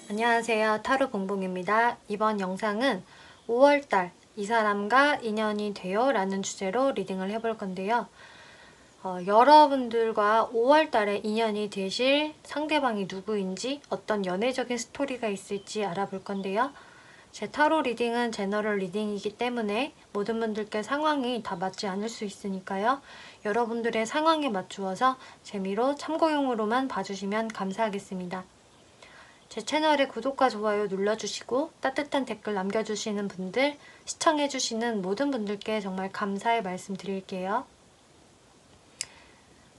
안녕하세요. 타로 봉봉입니다. 이번 영상은 5월달 이 사람과 인연이 돼요 라는 주제로 리딩을 해볼 건데요. 여러분들과 5월달에 인연이 되실 상대방이 누구인지 어떤 연애적인 스토리가 있을지 알아볼 건데요. 제 타로 리딩은 제너럴 리딩이기 때문에 모든 분들께 상황이 다 맞지 않을 수 있으니까요. 여러분들의 상황에 맞추어서 재미로 참고용으로만 봐주시면 감사하겠습니다. 제 채널에 구독과 좋아요 눌러주시고 따뜻한 댓글 남겨주시는 분들, 시청해주시는 모든 분들께 정말 감사의 말씀 드릴게요.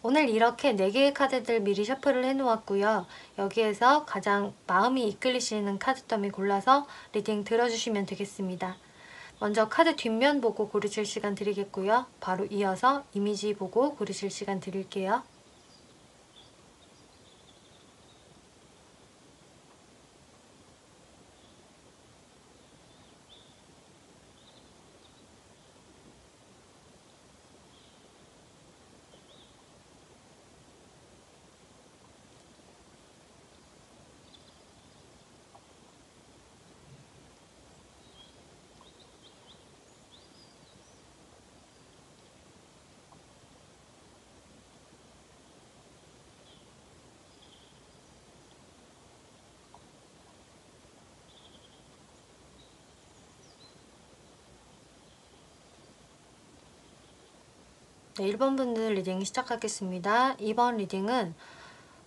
오늘 이렇게 4개의 카드들 미리 셔플을 해놓았고요. 여기에서 가장 마음이 이끌리시는 카드 더미 골라서 리딩 들어주시면 되겠습니다. 먼저 카드 뒷면 보고 고르실 시간 드리겠고요. 바로 이어서 이미지 보고 고르실 시간 드릴게요. 네, 1번 분들 리딩 시작하겠습니다. 이번 리딩은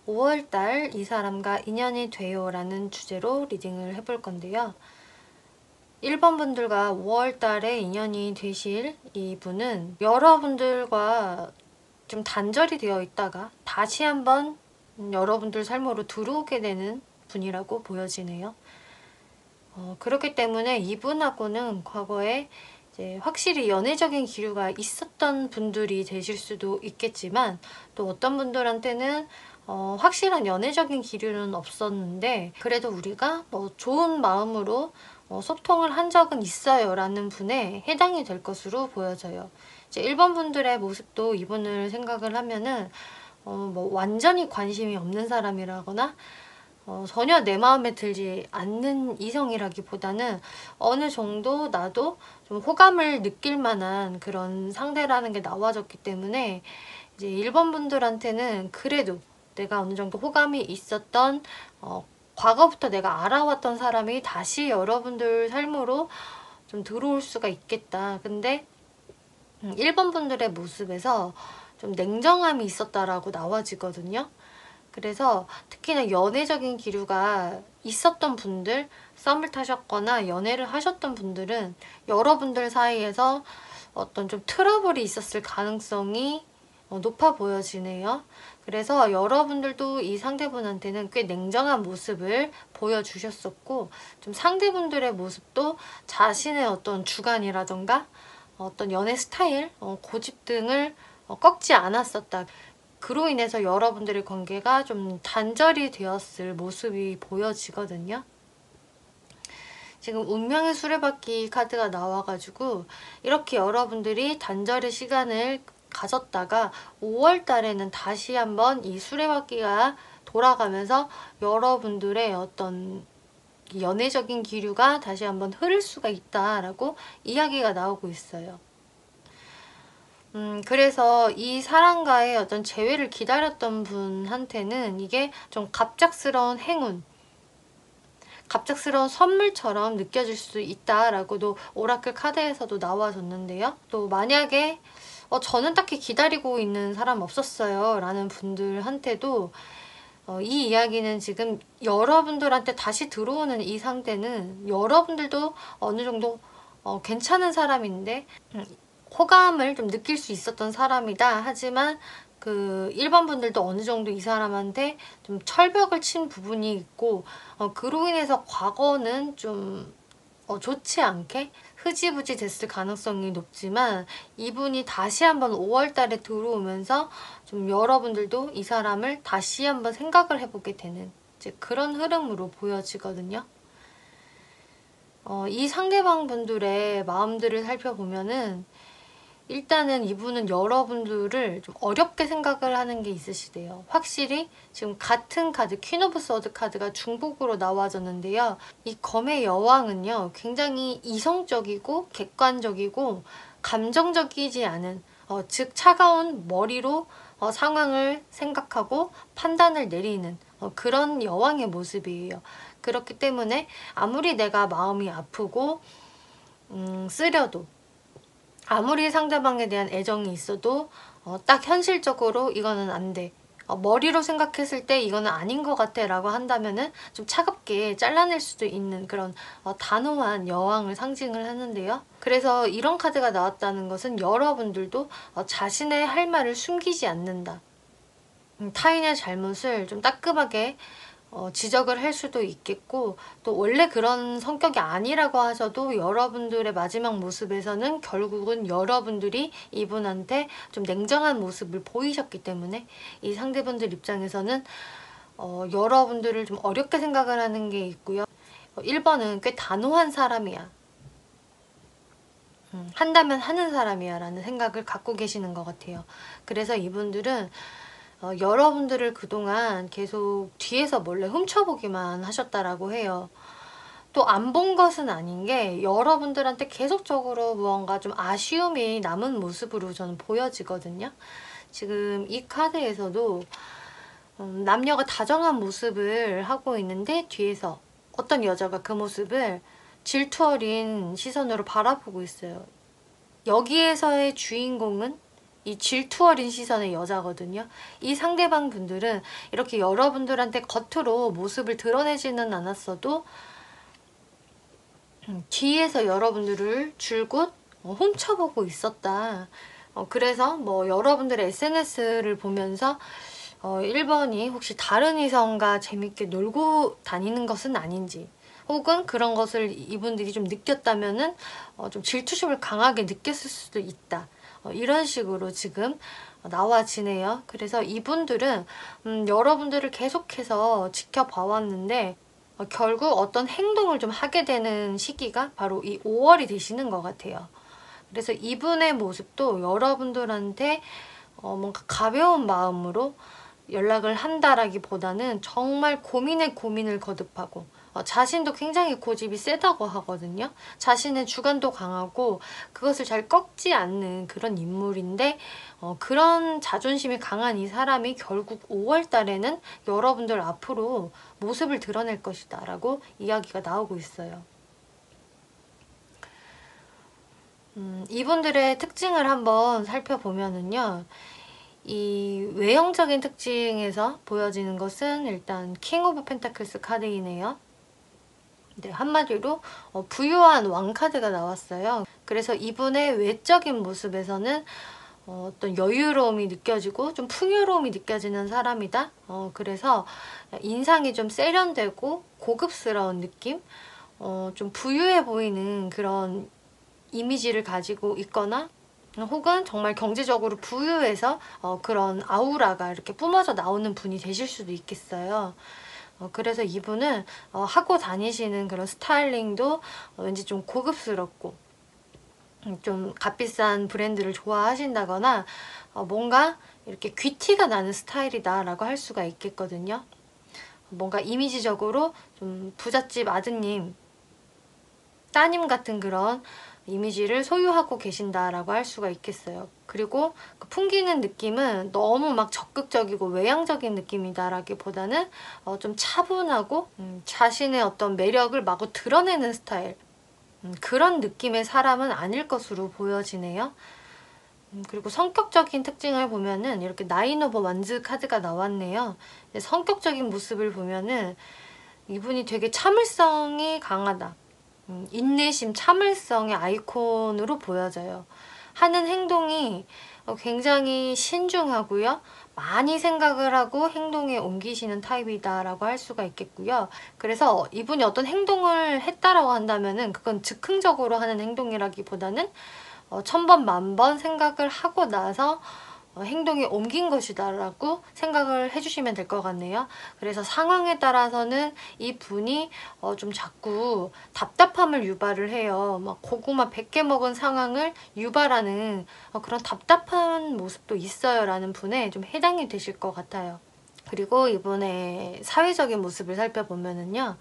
5월달 이 사람과 인연이 돼요 라는 주제로 리딩을 해볼 건데요. 1번 분들과 5월달에 인연이 되실 이분은 여러분들과 좀 단절이 되어 있다가 다시 한번 여러분들 삶으로 들어오게 되는 분이라고 보여지네요. 그렇기 때문에 이분하고는 과거에 이제 확실히 연애적인 기류가 있었던 분들이 되실 수도 있겠지만, 또 어떤 분들한테는 확실한 연애적인 기류는 없었는데 그래도 우리가 뭐 좋은 마음으로 소통을 한 적은 있어요 라는 분에 해당이 될 것으로 보여져요. 이제 1번 분들의 모습도 이분을 생각을 하면은 뭐 완전히 관심이 없는 사람이라거나 전혀 내 마음에 들지 않는 이성이라기보다는 어느 정도 나도 좀 호감을 느낄 만한 그런 상대라는 게 나와졌기 때문에 이제 1번 분들한테는 그래도 내가 어느 정도 호감이 있었던 과거부터 내가 알아왔던 사람이 다시 여러분들 삶으로 좀 들어올 수가 있겠다. 근데 1번 분들의 모습에서 좀 냉정함이 있었다라고 나와지거든요. 그래서 특히나 연애적인 기류가 있었던 분들, 썸을 타셨거나 연애를 하셨던 분들은 여러분들 사이에서 어떤 좀 트러블이 있었을 가능성이 높아 보여지네요. 그래서 여러분들도 이 상대분한테는 꽤 냉정한 모습을 보여주셨었고, 좀 상대분들의 모습도 자신의 어떤 주관이라던가 어떤 연애 스타일, 고집 등을 꺾지 않았었다. 그로 인해서 여러분들의 관계가 좀 단절이 되었을 모습이 보여지거든요. 지금 운명의 수레바퀴 카드가 나와가지고 이렇게 여러분들이 단절의 시간을 가졌다가 5월 달에는 다시 한번 이 수레바퀴가 돌아가면서 여러분들의 어떤 연애적인 기류가 다시 한번 흐를 수가 있다라고 이야기가 나오고 있어요. 그래서 이 사람과의 어떤 재회를 기다렸던 분한테는 이게 좀 갑작스러운 행운, 갑작스러운 선물처럼 느껴질 수 있다라고도 오라클 카드에서도 나와줬는데요. 또 만약에 저는 딱히 기다리고 있는 사람 없었어요 라는 분들한테도 이 이야기는 지금 여러분들한테 다시 들어오는 이 상태는 여러분들도 어느 정도 괜찮은 사람인데 호감을 좀 느낄 수 있었던 사람이다. 하지만 그 1번 분들도 어느 정도 이 사람한테 좀 철벽을 친 부분이 있고 그로 인해서 과거는 좀 좋지 않게 흐지부지 됐을 가능성이 높지만 이분이 다시 한번 5월 달에 들어오면서 좀 여러분들도 이 사람을 다시 한번 생각을 해보게 되는 이제 그런 흐름으로 보여지거든요. 이 상대방 분들의 마음들을 살펴보면은 일단은 이분은 여러분들을 좀 어렵게 생각을 하는 게 있으시대요. 확실히 지금 같은 카드, 퀸 오브 서드 카드가 중복으로 나와졌는데요. 이 검의 여왕은요, 굉장히 이성적이고 객관적이고 감정적이지 않은, 즉 차가운 머리로 상황을 생각하고 판단을 내리는 그런 여왕의 모습이에요. 그렇기 때문에 아무리 내가 마음이 아프고 쓰려도, 아무리 상대방에 대한 애정이 있어도 딱 현실적으로 이거는 안 돼, 머리로 생각했을 때 이거는 아닌 것 같아 라고 한다면은 좀 차갑게 잘라낼 수도 있는 그런 단호한 여왕을 상징을 하는데요. 그래서 이런 카드가 나왔다는 것은 여러분들도 자신의 할 말을 숨기지 않는다, 타인의 잘못을 좀 따끔하게 지적을 할 수도 있겠고, 또 원래 그런 성격이 아니라고 하셔도 여러분들의 마지막 모습에서는 결국은 여러분들이 이분한테 좀 냉정한 모습을 보이셨기 때문에 이 상대분들 입장에서는 여러분들을 좀 어렵게 생각을 하는 게 있고요. 1번은 꽤 단호한 사람이야, 한다면 하는 사람이야 라는 생각을 갖고 계시는 것 같아요. 그래서 이분들은 여러분들을 그동안 계속 뒤에서 몰래 훔쳐보기만 하셨다라고 해요. 또 안 본 것은 아닌 게 여러분들한테 계속적으로 무언가 좀 아쉬움이 남은 모습으로 저는 보여지거든요. 지금 이 카드에서도 남녀가 다정한 모습을 하고 있는데 뒤에서 어떤 여자가 그 모습을 질투 어린 시선으로 바라보고 있어요. 여기에서의 주인공은 이 질투 어린 시선의 여자거든요. 이 상대방 분들은 이렇게 여러분들한테 겉으로 모습을 드러내지는 않았어도 뒤에서 여러분들을 줄곧 훔쳐보고 있었다. 그래서 뭐 여러분들의 SNS를 보면서 1번이 혹시 다른 이성과 재밌게 놀고 다니는 것은 아닌지, 혹은 그런 것을 이분들이 좀 느꼈다면은 좀 질투심을 강하게 느꼈을 수도 있다, 이런 식으로 지금 나와지네요. 그래서 이분들은 여러분들을 계속해서 지켜봐 왔는데 결국 어떤 행동을 좀 하게 되는 시기가 바로 이 5월이 되시는 것 같아요. 그래서 이분의 모습도 여러분들한테 뭔가 가벼운 마음으로 연락을 한다라기보다는 정말 고민에 고민을 거듭하고, 자신도 굉장히 고집이 세다고 하거든요. 자신의 주관도 강하고 그것을 잘 꺾지 않는 그런 인물인데, 그런 자존심이 강한 이 사람이 결국 5월 달에는 여러분들 앞으로 모습을 드러낼 것이다 라고 이야기가 나오고 있어요. 이분들의 특징을 한번 살펴보면은요, 이 외형적인 특징에서 보여지는 것은 일단 킹 오브 펜타클스 카드이네요. 네, 한마디로 부유한 왕 카드가 나왔어요. 그래서 이분의 외적인 모습에서는 어떤 여유로움이 느껴지고 좀 풍요로움이 느껴지는 사람이다. 그래서 인상이 좀 세련되고 고급스러운 느낌, 좀 부유해 보이는 그런 이미지를 가지고 있거나, 혹은 정말 경제적으로 부유해서 그런 아우라가 이렇게 뿜어져 나오는 분이 되실 수도 있겠어요. 그래서 이분은 하고 다니시는 그런 스타일링도 왠지 좀 고급스럽고 좀 값비싼 브랜드를 좋아하신다거나 뭔가 이렇게 귀티가 나는 스타일이다 라고 할 수가 있겠거든요. 뭔가 이미지적으로 좀 부잣집 아드님, 따님 같은 그런 이미지를 소유하고 계신다라고 할 수가 있겠어요. 그리고 그 풍기는 느낌은 너무 막 적극적이고 외향적인 느낌이다라기보다는 좀 차분하고 자신의 어떤 매력을 마구 드러내는 스타일, 그런 느낌의 사람은 아닐 것으로 보여지네요. 그리고 성격적인 특징을 보면은 이렇게 나인 오브 완즈 카드가 나왔네요. 성격적인 모습을 보면은 이분이 되게 참을성이 강하다, 인내심, 참을성의 아이콘으로 보여져요. 하는 행동이 굉장히 신중하고요. 많이 생각을 하고 행동에 옮기시는 타입이다라고 할 수가 있겠고요. 그래서 이분이 어떤 행동을 했다라고 한다면은 그건 즉흥적으로 하는 행동이라기보다는 천번 만번 생각을 하고 나서 행동이 옮긴 것이다 라고 생각을 해주시면 될 것 같네요. 그래서 상황에 따라서는 이 분이 좀 자꾸 답답함을 유발을 해요. 막 고구마 100개 먹은 상황을 유발하는 그런 답답한 모습도 있어요 라는 분에 좀 해당이 되실 것 같아요. 그리고 이번에 사회적인 모습을 살펴보면은요,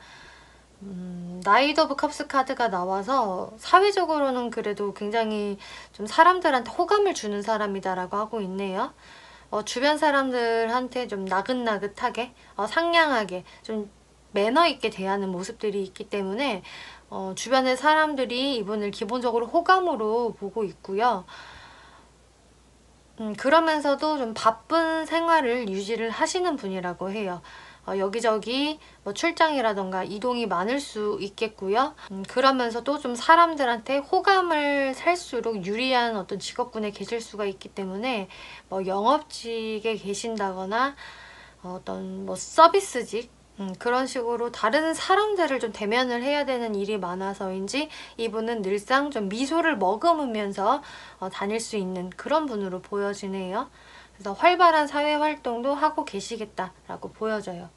나이트 오브 컵스 카드가 나와서 사회적으로는 그래도 굉장히 좀 사람들한테 호감을 주는 사람이다라고 하고 있네요. 주변 사람들한테 좀 나긋나긋하게, 상냥하게, 좀 매너 있게 대하는 모습들이 있기 때문에 주변의 사람들이 이분을 기본적으로 호감으로 보고 있고요. 그러면서도 좀 바쁜 생활을 유지를 하시는 분이라고 해요. 여기저기 뭐 출장이라던가 이동이 많을 수 있겠고요. 그러면서도 좀 사람들한테 호감을 살수록 유리한 어떤 직업군에 계실 수가 있기 때문에 뭐 영업직에 계신다거나 어떤 뭐 서비스직, 그런 식으로 다른 사람들을 좀 대면을 해야 되는 일이 많아서인지 이분은 늘상 좀 미소를 머금으면서 다닐 수 있는 그런 분으로 보여지네요. 그래서 활발한 사회 활동도 하고 계시겠다라고 보여져요.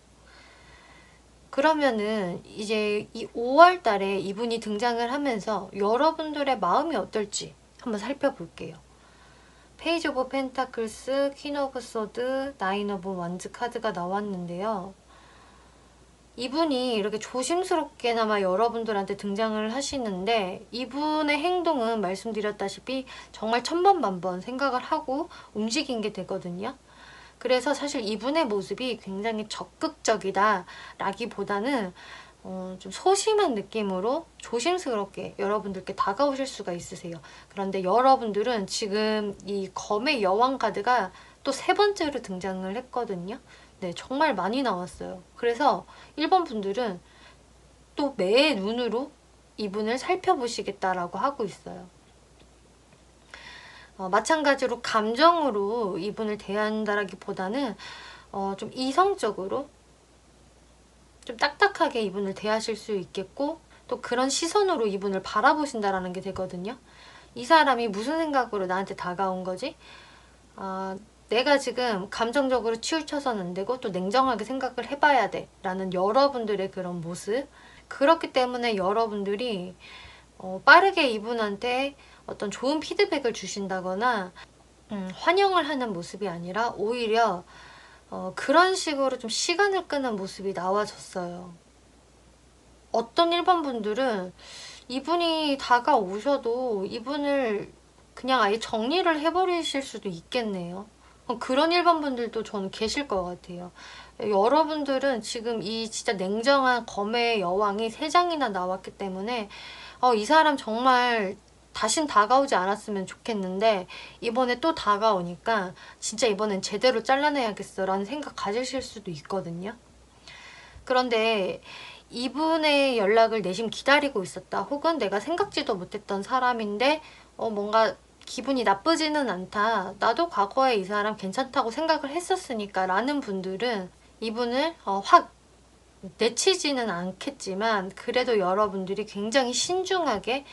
그러면은 이제 이 5월 달에 이분이 등장을 하면서 여러분들의 마음이 어떨지 한번 살펴볼게요. 페이지 오브 펜타클스, 퀸 오브 소드, 나인 오브 완즈 카드가 나왔는데요. 이분이 이렇게 조심스럽게나마 여러분들한테 등장을 하시는데 이분의 행동은 말씀드렸다시피 정말 천번만번 생각을 하고 움직인 게 되거든요. 그래서 사실 이분의 모습이 굉장히 적극적이다 라기보다는 좀 소심한 느낌으로 조심스럽게 여러분들께 다가오실 수가 있으세요. 그런데 여러분들은 지금 이 검의 여왕 카드가 또 세 번째로 등장을 했거든요. 네, 정말 많이 나왔어요. 그래서 1번 분들은 또 매의 눈으로 이분을 살펴보시겠다라고 하고 있어요. 마찬가지로 감정으로 이분을 대한다라기보다는 좀 이성적으로 좀 딱딱하게 이분을 대하실 수 있겠고 또 그런 시선으로 이분을 바라보신다라는 게 되거든요. 이 사람이 무슨 생각으로 나한테 다가온 거지? 내가 지금 감정적으로 치우쳐서는 안 되고 또 냉정하게 생각을 해봐야 돼 라는 여러분들의 그런 모습. 그렇기 때문에 여러분들이 빠르게 이분한테 어떤 좋은 피드백을 주신다거나 환영을 하는 모습이 아니라 오히려 그런 식으로 좀 시간을 끄는 모습이 나와졌어요. 어떤 1번 분들은 이분이 다가오셔도 이분을 그냥 아예 정리를 해버리실 수도 있겠네요. 그런 1번 분들도 저는 계실 것 같아요. 여러분들은 지금 이 진짜 냉정한 검의 여왕이 3장이나 나왔기 때문에 이 사람 정말 다신 다가오지 않았으면 좋겠는데 이번에 또 다가오니까 진짜 이번엔 제대로 잘라내야겠어 라는 생각 가지실 수도 있거든요. 그런데 이분의 연락을 내심 기다리고 있었다 혹은 내가 생각지도 못했던 사람인데 뭔가 기분이 나쁘지는 않다, 나도 과거에 이 사람 괜찮다고 생각을 했었으니까 라는 분들은 이분을 확 내치지는 않겠지만 그래도 여러분들이 굉장히 신중하게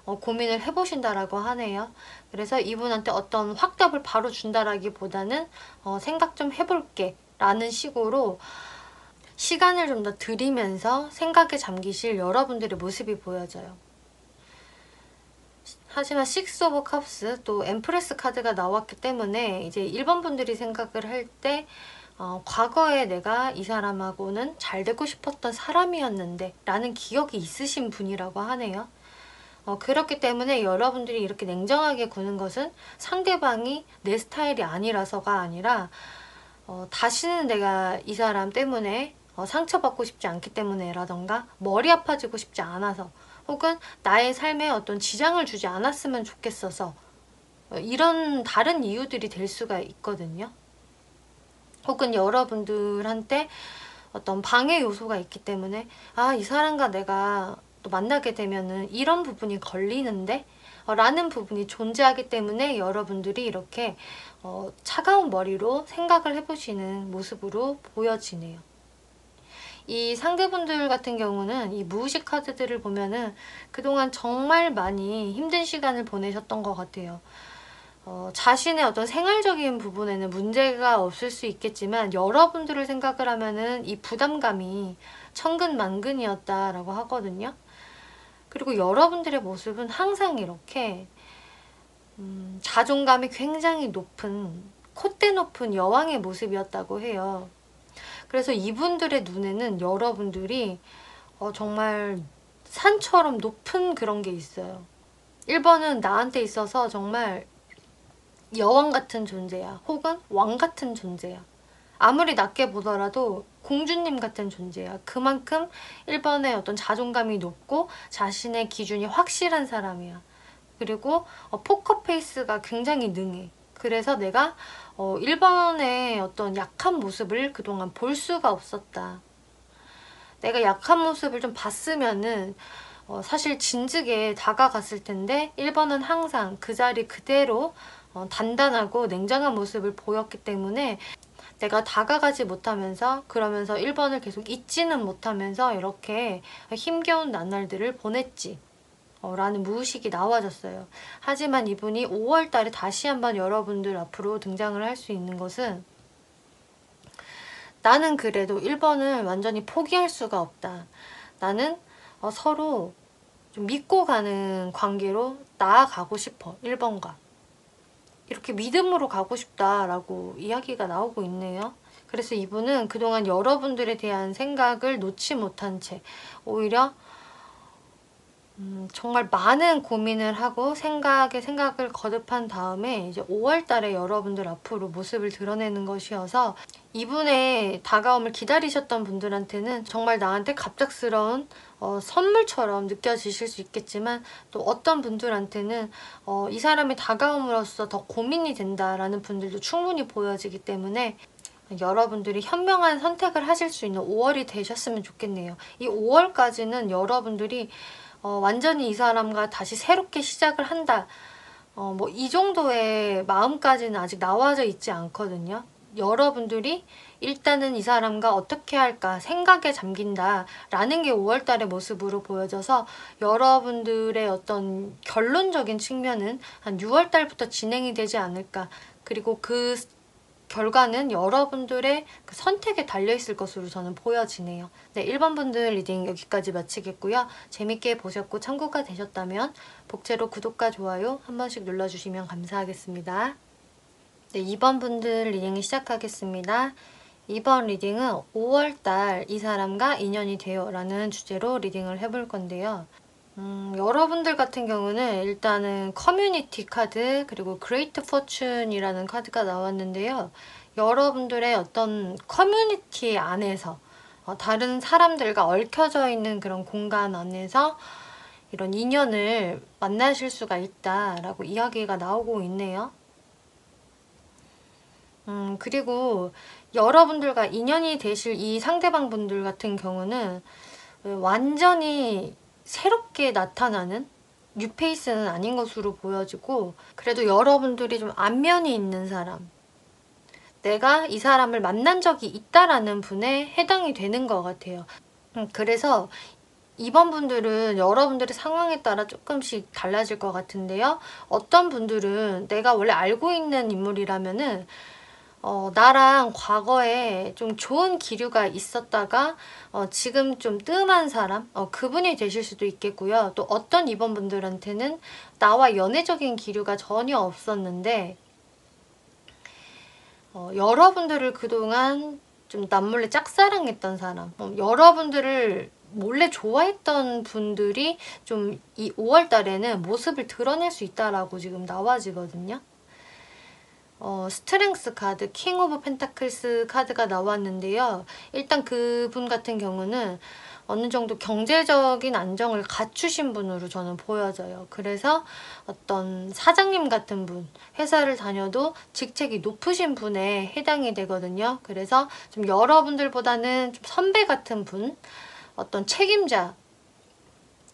고민을 해보신다라고 하네요. 그래서 이분한테 어떤 확답을 바로 준다라기보다는 생각 좀 해볼게 라는 식으로 시간을 좀 더 들이면서 생각에 잠기실 여러분들의 모습이 보여져요. 하지만 식스 오브 컵스 또 엠프레스 카드가 나왔기 때문에 이제 1번 분들이 생각을 할 때 과거에 내가 이 사람하고는 잘 되고 싶었던 사람이었는데 라는 기억이 있으신 분이라고 하네요. 그렇기 때문에 여러분들이 이렇게 냉정하게 구는 것은 상대방이 내 스타일이 아니라서가 아니라 다시는 내가 이 사람 때문에 상처받고 싶지 않기 때문에 라던가 머리 아파지고 싶지 않아서 혹은 나의 삶에 어떤 지장을 주지 않았으면 좋겠어서 이런 다른 이유들이 될 수가 있거든요. 혹은 여러분들한테 어떤 방해 요소가 있기 때문에 이 사람과 내가 또 만나게 되면은 이런 부분이 걸리는데 라는 부분이 존재하기 때문에 여러분들이 이렇게 차가운 머리로 생각을 해보시는 모습으로 보여지네요. 이 상대분들 같은 경우는 이 무의식 카드들을 보면은 그동안 정말 많이 힘든 시간을 보내셨던 것 같아요. 자신의 어떤 생활적인 부분에는 문제가 없을 수 있겠지만 여러분들을 생각을 하면은 이 부담감이 천근만근이었다라고 하거든요. 그리고 여러분들의 모습은 항상 이렇게 자존감이 굉장히 높은, 콧대 높은 여왕의 모습이었다고 해요. 그래서 이분들의 눈에는 여러분들이 정말 산처럼 높은 그런 게 있어요. 1번은 나한테 있어서 정말 여왕 같은 존재야. 혹은 왕 같은 존재야. 아무리 낮게 보더라도 공주님 같은 존재야. 그만큼 1번의 어떤 자존감이 높고 자신의 기준이 확실한 사람이야. 그리고 포커페이스가 굉장히 능해. 그래서 내가 1번의 어떤 약한 모습을 그동안 볼 수가 없었다. 내가 약한 모습을 좀 봤으면은 사실 진즉에 다가갔을 텐데 1번은 항상 그 자리 그대로 단단하고 냉정한 모습을 보였기 때문에 내가 다가가지 못하면서 그러면서 1번을 계속 잊지는 못하면서 이렇게 힘겨운 나날들을 보냈지. 라는 무의식이 나와졌어요. 하지만 이분이 5월 달에 다시 한번 여러분들 앞으로 등장을 할 수 있는 것은 나는 그래도 1번을 완전히 포기할 수가 없다. 나는 서로 좀 믿고 가는 관계로 나아가고 싶어. 1번과. 이렇게 믿음으로 가고 싶다라고 이야기가 나오고 있네요. 그래서 이분은 그동안 여러분들에 대한 생각을 놓지 못한 채 오히려 정말 많은 고민을 하고 생각을 거듭한 다음에 이제 5월 달에 여러분들 앞으로 모습을 드러내는 것이어서 이분의 다가옴을 기다리셨던 분들한테는 정말 나한테 갑작스러운 선물처럼 느껴지실 수 있겠지만 또 어떤 분들한테는 이 사람이 다가옴으로써 더 고민이 된다라는 분들도 충분히 보여지기 때문에 여러분들이 현명한 선택을 하실 수 있는 5월이 되셨으면 좋겠네요. 이 5월까지는 여러분들이 완전히 이 사람과 다시 새롭게 시작을 한다. 뭐 이 정도의 마음까지는 아직 나와져 있지 않거든요. 여러분들이 일단은 이 사람과 어떻게 할까 생각에 잠긴다 라는 게 5월달의 모습으로 보여져서 여러분들의 어떤 결론적인 측면은 한 6월달부터 진행이 되지 않을까. 그리고 그 결과는 여러분들의 그 선택에 달려있을 것으로 저는 보여지네요. 네, 1번 분들 리딩 여기까지 마치겠고요. 재밌게 보셨고 참고가 되셨다면 복채로 구독과 좋아요 한 번씩 눌러주시면 감사하겠습니다. 네, 2번 분들 리딩 시작하겠습니다. 2번 리딩은 5월달 이 사람과 인연이 돼요 라는 주제로 리딩을 해볼 건데요. 여러분들 같은 경우는 일단은 커뮤니티 카드 그리고 그레이트 포춘이라는 카드가 나왔는데요. 여러분들의 어떤 커뮤니티 안에서 다른 사람들과 얽혀져 있는 그런 공간 안에서 이런 인연을 만나실 수가 있다라고 이야기가 나오고 있네요. 그리고 여러분들과 인연이 되실 이 상대방 분들 같은 경우는 완전히 새롭게 나타나는 뉴페이스는 아닌 것으로 보여지고 그래도 여러분들이 좀 안면이 있는 사람, 내가 이 사람을 만난 적이 있다라는 분에 해당이 되는 것 같아요. 그래서 이번 분들은 여러분들의 상황에 따라 조금씩 달라질 것 같은데요. 어떤 분들은 내가 원래 알고 있는 인물이라면은 나랑 과거에 좀 좋은 기류가 있었다가 지금 좀 뜸한 사람 그분이 되실 수도 있겠고요. 또 어떤 이번 분들한테는 나와 연애적인 기류가 전혀 없었는데 여러분들을 그동안 좀 남몰래 짝사랑했던 사람, 여러분들을 몰래 좋아했던 분들이 좀 이 5월 달에는 모습을 드러낼 수 있다라고 지금 나와지거든요. 스트렝스 카드, 킹 오브 펜타클스 카드가 나왔는데요. 일단 그분 같은 경우는 어느 정도 경제적인 안정을 갖추신 분으로 저는 보여져요. 그래서 어떤 사장님 같은 분, 회사를 다녀도 직책이 높으신 분에 해당이 되거든요. 그래서 좀 여러분들보다는 좀 선배 같은 분, 어떤 책임자,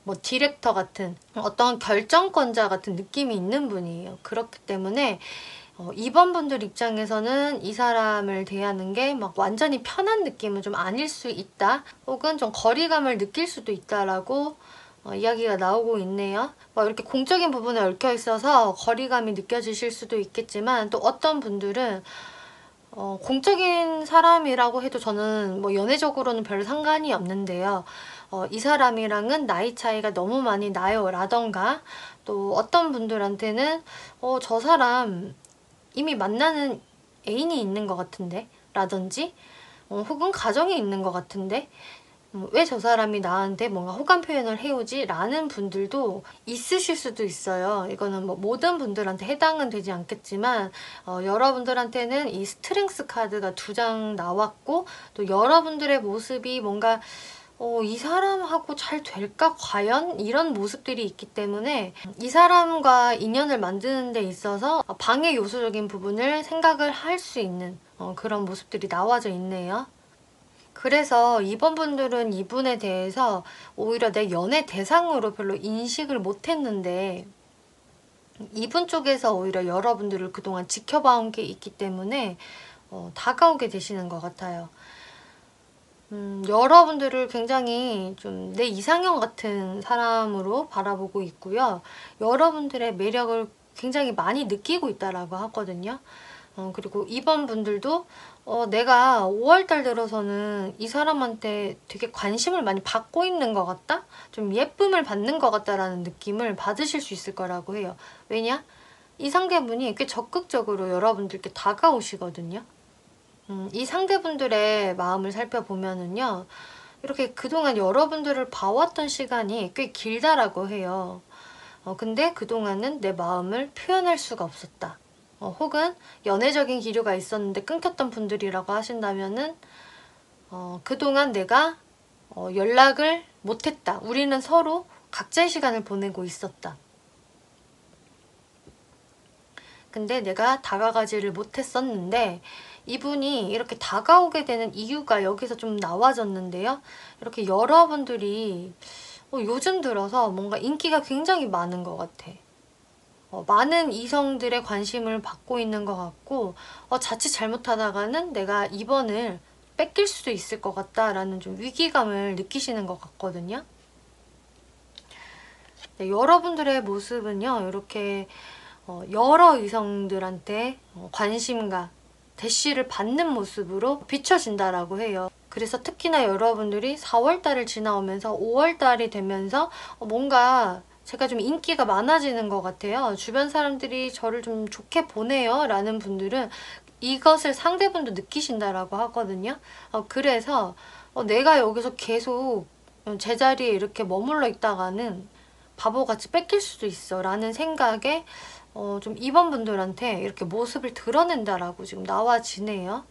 뭐 디렉터 같은 어떤 결정권자 같은 느낌이 있는 분이에요. 그렇기 때문에 이번 분들 입장에서는 이 사람을 대하는 게 막 완전히 편한 느낌은 좀 아닐 수 있다. 혹은 좀 거리감을 느낄 수도 있다라고 이야기가 나오고 있네요. 이렇게 공적인 부분에 얽혀 있어서 거리감이 느껴지실 수도 있겠지만 또 어떤 분들은 공적인 사람이라고 해도 저는 연애적으로는 별 상관이 없는데요. 이 사람이랑은 나이 차이가 너무 많이 나요 라던가, 또 어떤 분들한테는 저 사람 이미 만나는 애인이 있는 것 같은데 라든지, 혹은 가정이 있는 것 같은데 왜 저 사람이 나한테 뭔가 호감 표현을 해오지? 라는 분들도 있으실 수도 있어요. 이거는 모든 분들한테 해당은 되지 않겠지만 여러분들한테는 이 스트렝스 카드가 2장 나왔고, 또 여러분들의 모습이 뭔가 이 사람하고 잘 될까 과연? 이런 모습들이 있기 때문에 이 사람과 인연을 만드는 데 있어서 방해 요소적인 부분을 생각을 할 수 있는 그런 모습들이 나와져 있네요. 그래서 이번 분들은 이분에 대해서 오히려 내 연애 대상으로 별로 인식을 못했는데 이분 쪽에서 오히려 여러분들을 그동안 지켜봐온 게 있기 때문에 다가오게 되시는 것 같아요. 여러분들을 굉장히 좀 내 이상형 같은 사람으로 바라보고 있고요. 여러분들의 매력을 굉장히 많이 느끼고 있다라고 하거든요. 그리고 이번 분들도 내가 5월달 들어서는 이 사람한테 되게 관심을 많이 받고 있는 것 같다? 좀 예쁨을 받는 것 같다라는 느낌을 받으실 수 있을 거라고 해요. 왜냐? 이 상대분이 꽤 적극적으로 여러분들께 다가오시거든요. 이 상대분들의 마음을 살펴보면은요, 이렇게 그동안 여러분들을 봐왔던 시간이 꽤 길다라고 해요. 근데 그동안은 내 마음을 표현할 수가 없었다. 혹은 연애적인 기류가 있었는데 끊겼던 분들이라고 하신다면은 그동안 내가 연락을 못했다. 우리는 서로 각자의 시간을 보내고 있었다. 근데 내가 다가가지를 못했었는데 이분이 이렇게 다가오게 되는 이유가 여기서 좀 나와졌는데요. 이렇게 여러분들이 요즘 들어서 뭔가 인기가 굉장히 많은 것 같아. 많은 이성들의 관심을 받고 있는 것 같고, 자칫 잘못하다가는 내가 이번을 뺏길 수도 있을 것 같다라는 좀 위기감을 느끼시는 것 같거든요. 네, 여러분들의 모습은요, 이렇게 여러 이성들한테 관심과 대시를 받는 모습으로 비춰진다라고 해요. 그래서 특히나 여러분들이 4월달을 지나오면서 5월달이 되면서 뭔가 제가 좀 인기가 많아지는 것 같아요. 주변 사람들이 저를 좀 좋게 보내요 라는 분들은 이것을 상대분도 느끼신다라고 하거든요. 그래서 내가 여기서 계속 제자리에 이렇게 머물러 있다가는 바보같이 뺏길 수도 있어 라는 생각에 좀 이번 분들한테 이렇게 모습을 드러낸다라고 지금 나와지네요.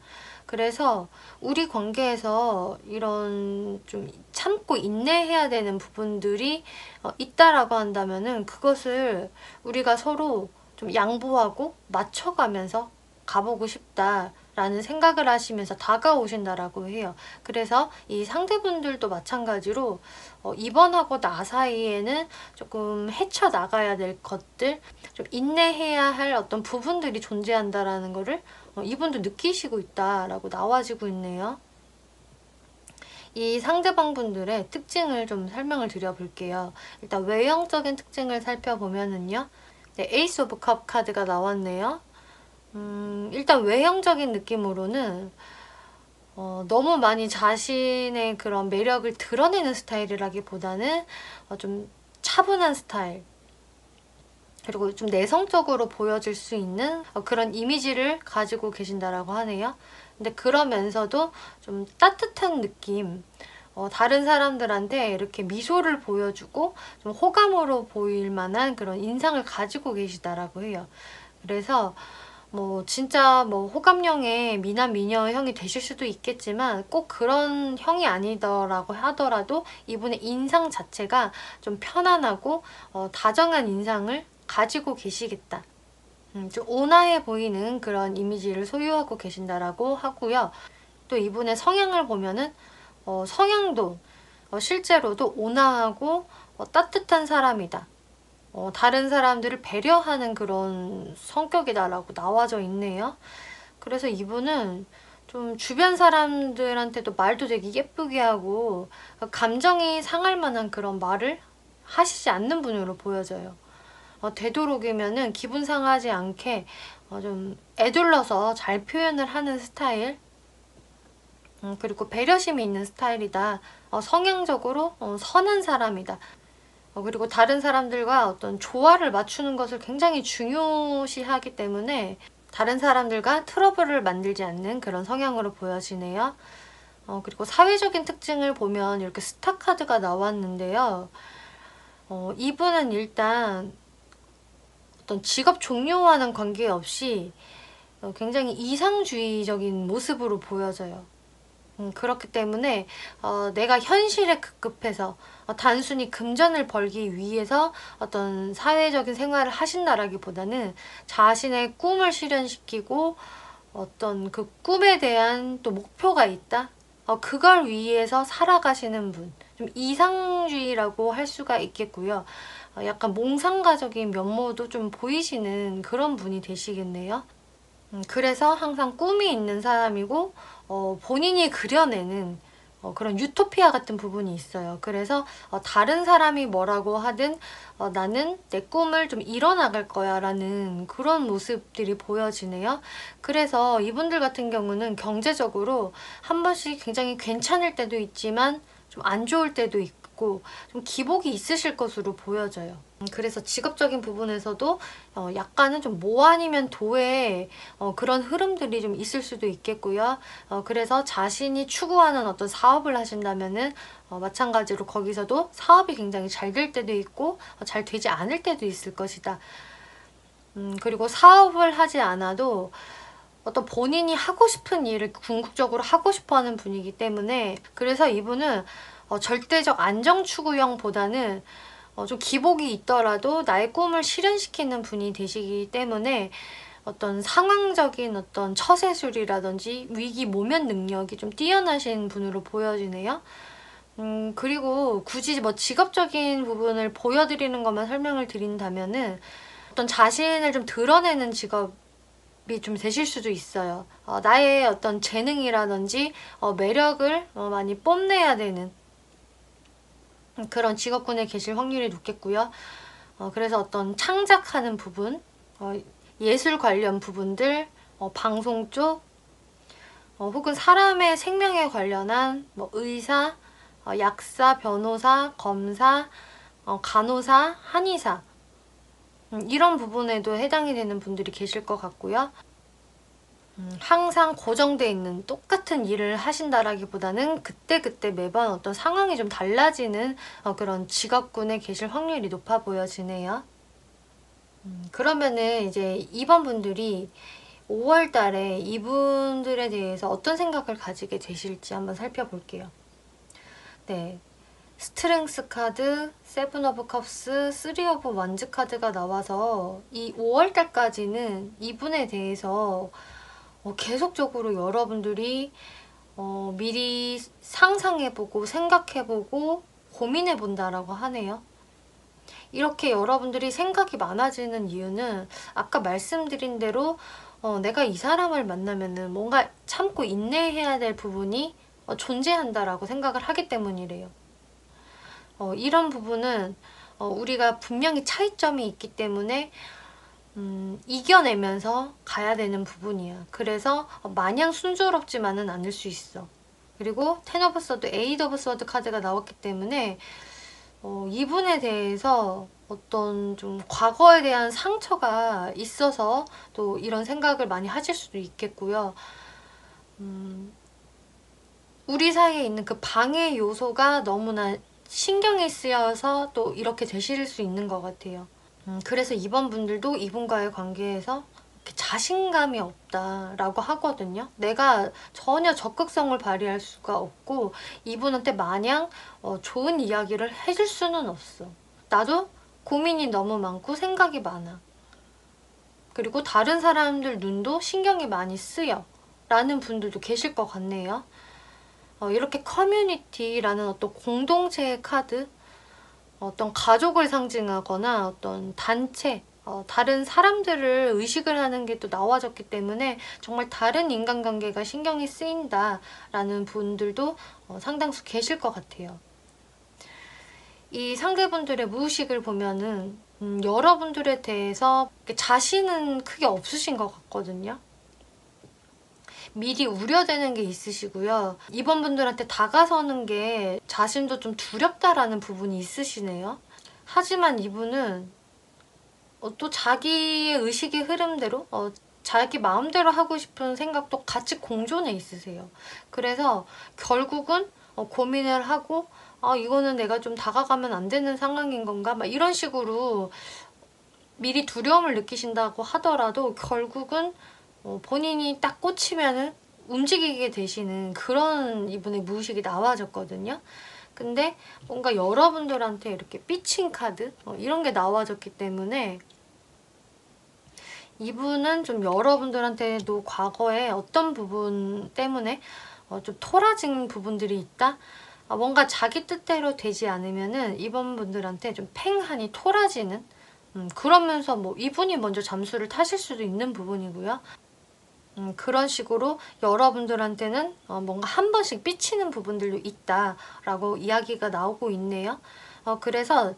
그래서 우리 관계에서 이런 좀 참고 인내해야 되는 부분들이 있다라고 한다면은 그것을 우리가 서로 좀 양보하고 맞춰가면서 가보고 싶다라는 생각을 하시면서 다가오신다라고 해요. 그래서 이 상대분들도 마찬가지로 이번하고 나 사이에는 조금 헤쳐나가야 될 것들, 좀 인내해야 할 어떤 부분들이 존재한다라는 거를 이분도 느끼시고 있다라고 나와지고 있네요. 이 상대방 분들의 특징을 좀 설명을 드려볼게요. 일단 외형적인 특징을 살펴보면은요. 네, 에이스 오브 컵 카드가 나왔네요. 일단 외형적인 느낌으로는 너무 많이 자신의 그런 매력을 드러내는 스타일이라기보다는 좀 차분한 스타일, 그리고 좀 내성적으로 보여질 수 있는 그런 이미지를 가지고 계신다라고 하네요. 근데 그러면서도 좀 따뜻한 느낌, 다른 사람들한테 이렇게 미소를 보여주고 좀 호감으로 보일 만한 그런 인상을 가지고 계시다라고 해요. 그래서 진짜 호감형의 미남 미녀 형이 되실 수도 있겠지만 꼭 그런 형이 아니더라고 하더라도 이분의 인상 자체가 좀 편안하고 다정한 인상을 가지고 계시겠다. 좀 온화해 보이는 그런 이미지를 소유하고 계신다라고 하고요. 또 이분의 성향을 보면은 성향도 실제로도 온화하고 따뜻한 사람이다. 다른 사람들을 배려하는 그런 성격이다라고 나와져 있네요. 그래서 이분은 좀 주변 사람들한테도 말도 되게 예쁘게 하고 감정이 상할 만한 그런 말을 하시지 않는 분으로 보여져요. 되도록이면은 기분 상하지 않게 좀 애둘러서 잘 표현을 하는 스타일, 그리고 배려심이 있는 스타일이다. 성향적으로 선한 사람이다. 그리고 다른 사람들과 어떤 조화를 맞추는 것을 굉장히 중요시하기 때문에 다른 사람들과 트러블을 만들지 않는 그런 성향으로 보여지네요. 그리고 사회적인 특징을 보면 이렇게 스타 카드가 나왔는데요. 이분은 일단 어떤 직업 종류와는 관계없이 굉장히 이상주의적인 모습으로 보여져요. 그렇기 때문에 내가 현실에 급급해서 단순히 금전을 벌기 위해서 어떤 사회적인 생활을 하신다라기보다는 자신의 꿈을 실현시키고 어떤 그 꿈에 대한 또 목표가 있다. 그걸 위해서 살아가시는 분. 좀 이상주의라고 할 수가 있겠고요. 약간 몽상가적인 면모도 좀 보이시는 그런 분이 되시겠네요. 그래서 항상 꿈이 있는 사람이고 본인이 그려내는 그런 유토피아 같은 부분이 있어요. 그래서 다른 사람이 뭐라고 하든 나는 내 꿈을 좀 이뤄나갈 거야 라는 그런 모습들이 보여지네요. 그래서 이분들 같은 경우는 경제적으로 한 번씩 굉장히 괜찮을 때도 있지만 좀 안 좋을 때도 있고 좀 기복이 있으실 것으로 보여져요. 그래서 직업적인 부분에서도 약간은 좀 모 아니면 도의 그런 흐름들이 좀 있을 수도 있겠고요. 그래서 자신이 추구하는 어떤 사업을 하신다면은 마찬가지로 거기서도 사업이 굉장히 잘 될 때도 있고 잘 되지 않을 때도 있을 것이다. 그리고 사업을 하지 않아도 어떤 본인이 하고 싶은 일을 궁극적으로 하고 싶어 하는 분이기 때문에 그래서 이분은 절대적 안정 추구형보다는 좀 기복이 있더라도 나의 꿈을 실현시키는 분이 되시기 때문에 어떤 상황적인 어떤 처세술이라든지 위기 모면 능력이 좀 뛰어나신 분으로 보여지네요. 그리고 굳이 뭐 직업적인 부분을 보여드리는 것만 설명을 드린다면은 어떤 자신을 좀 드러내는 직업이 좀 되실 수도 있어요. 나의 어떤 재능이라든지 매력을 많이 뽐내야 되는 그런 직업군에 계실 확률이 높겠고요. 그래서 어떤 창작하는 부분, 예술 관련 부분들, 방송 쪽, 혹은 사람의 생명에 관련한 뭐 의사, 약사, 변호사, 검사, 간호사, 한의사 이런 부분에도 해당이 되는 분들이 계실 것 같고요. 항상 고정돼 있는 똑같은 일을 하신다라기보다는 그때그때 매번 어떤 상황이 좀 달라지는 그런 직업군에 계실 확률이 높아 보여지네요. 그러면은 이제 2번 분들이 5월 달에 이분들에 대해서 어떤 생각을 가지게 되실지 한번 살펴볼게요. 네. 스트렝스 카드, 세븐 오브 컵스, 쓰리 오브 완즈 카드가 나와서 이 5월 달까지는 이분에 대해서 계속적으로 여러분들이 미리 상상해보고 생각해보고 고민해본다라고 하네요. 이렇게 여러분들이 생각이 많아지는 이유는 아까 말씀드린 대로 내가 이 사람을 만나면은 뭔가 참고 인내해야 될 부분이 존재한다라고 생각을 하기 때문이래요. 이런 부분은 우리가 분명히 차이점이 있기 때문에 이겨내면서 가야 되는 부분이야. 그래서 마냥 순조롭지만은 않을 수 있어. 그리고 텐 오브 서드, 에잇 오브 서드 카드가 나왔기 때문에 이분에 대해서 어떤 좀 과거에 대한 상처가 있어서 또 이런 생각을 많이 하실 수도 있겠고요. 우리 사이에 있는 그 방해 요소가 너무나 신경이 쓰여서 또 이렇게 되실 수 있는 것 같아요. 그래서 이번 분들도 이분과의 관계에서 자신감이 없다라고 하거든요. 내가 전혀 적극성을 발휘할 수가 없고 이분한테 마냥 좋은 이야기를 해줄 수는 없어. 나도 고민이 너무 많고 생각이 많아. 그리고 다른 사람들 눈도 신경이 많이 쓰여 라는 분들도 계실 것 같네요. 이렇게 커뮤니티라는 어떤 공동체의 카드, 어떤 가족을 상징하거나 어떤 단체, 다른 사람들을 의식을 하는 게 또 나와졌기 때문에 정말 다른 인간관계가 신경이 쓰인다라는 분들도 상당수 계실 것 같아요. 이 상대분들의 무의식을 보면은 여러분들에 대해서 자신은 크게 없으신 것 같거든요. 미리 우려되는 게 있으시고요. 이번 분들한테 다가서는 게 자신도 좀 두렵다라는 부분이 있으시네요. 하지만 이분은 또 자기의 의식의 흐름대로 자기 마음대로 하고 싶은 생각도 같이 공존해 있으세요. 그래서 결국은 고민을 하고 이거는 내가 좀 다가가면 안 되는 상황인 건가? 막 이런 식으로 미리 두려움을 느끼신다고 하더라도 결국은 본인이 딱 꽂히면은 움직이게 되시는 그런 이분의 무의식이 나와졌거든요. 근데 뭔가 여러분들한테 이렇게 삐친 카드 이런 게 나와졌기 때문에 이분은 좀 여러분들한테도 과거에 어떤 부분 때문에 좀 토라진 부분들이 있다? 뭔가 자기 뜻대로 되지 않으면은 이번 분들한테 좀 팽하니 토라지는 그러면서 뭐 이분이 먼저 잠수를 타실 수도 있는 부분이고요. 그런 식으로 여러분들한테는 뭔가 한 번씩 삐치는 부분들도 있다라고 이야기가 나오고 있네요. 그래서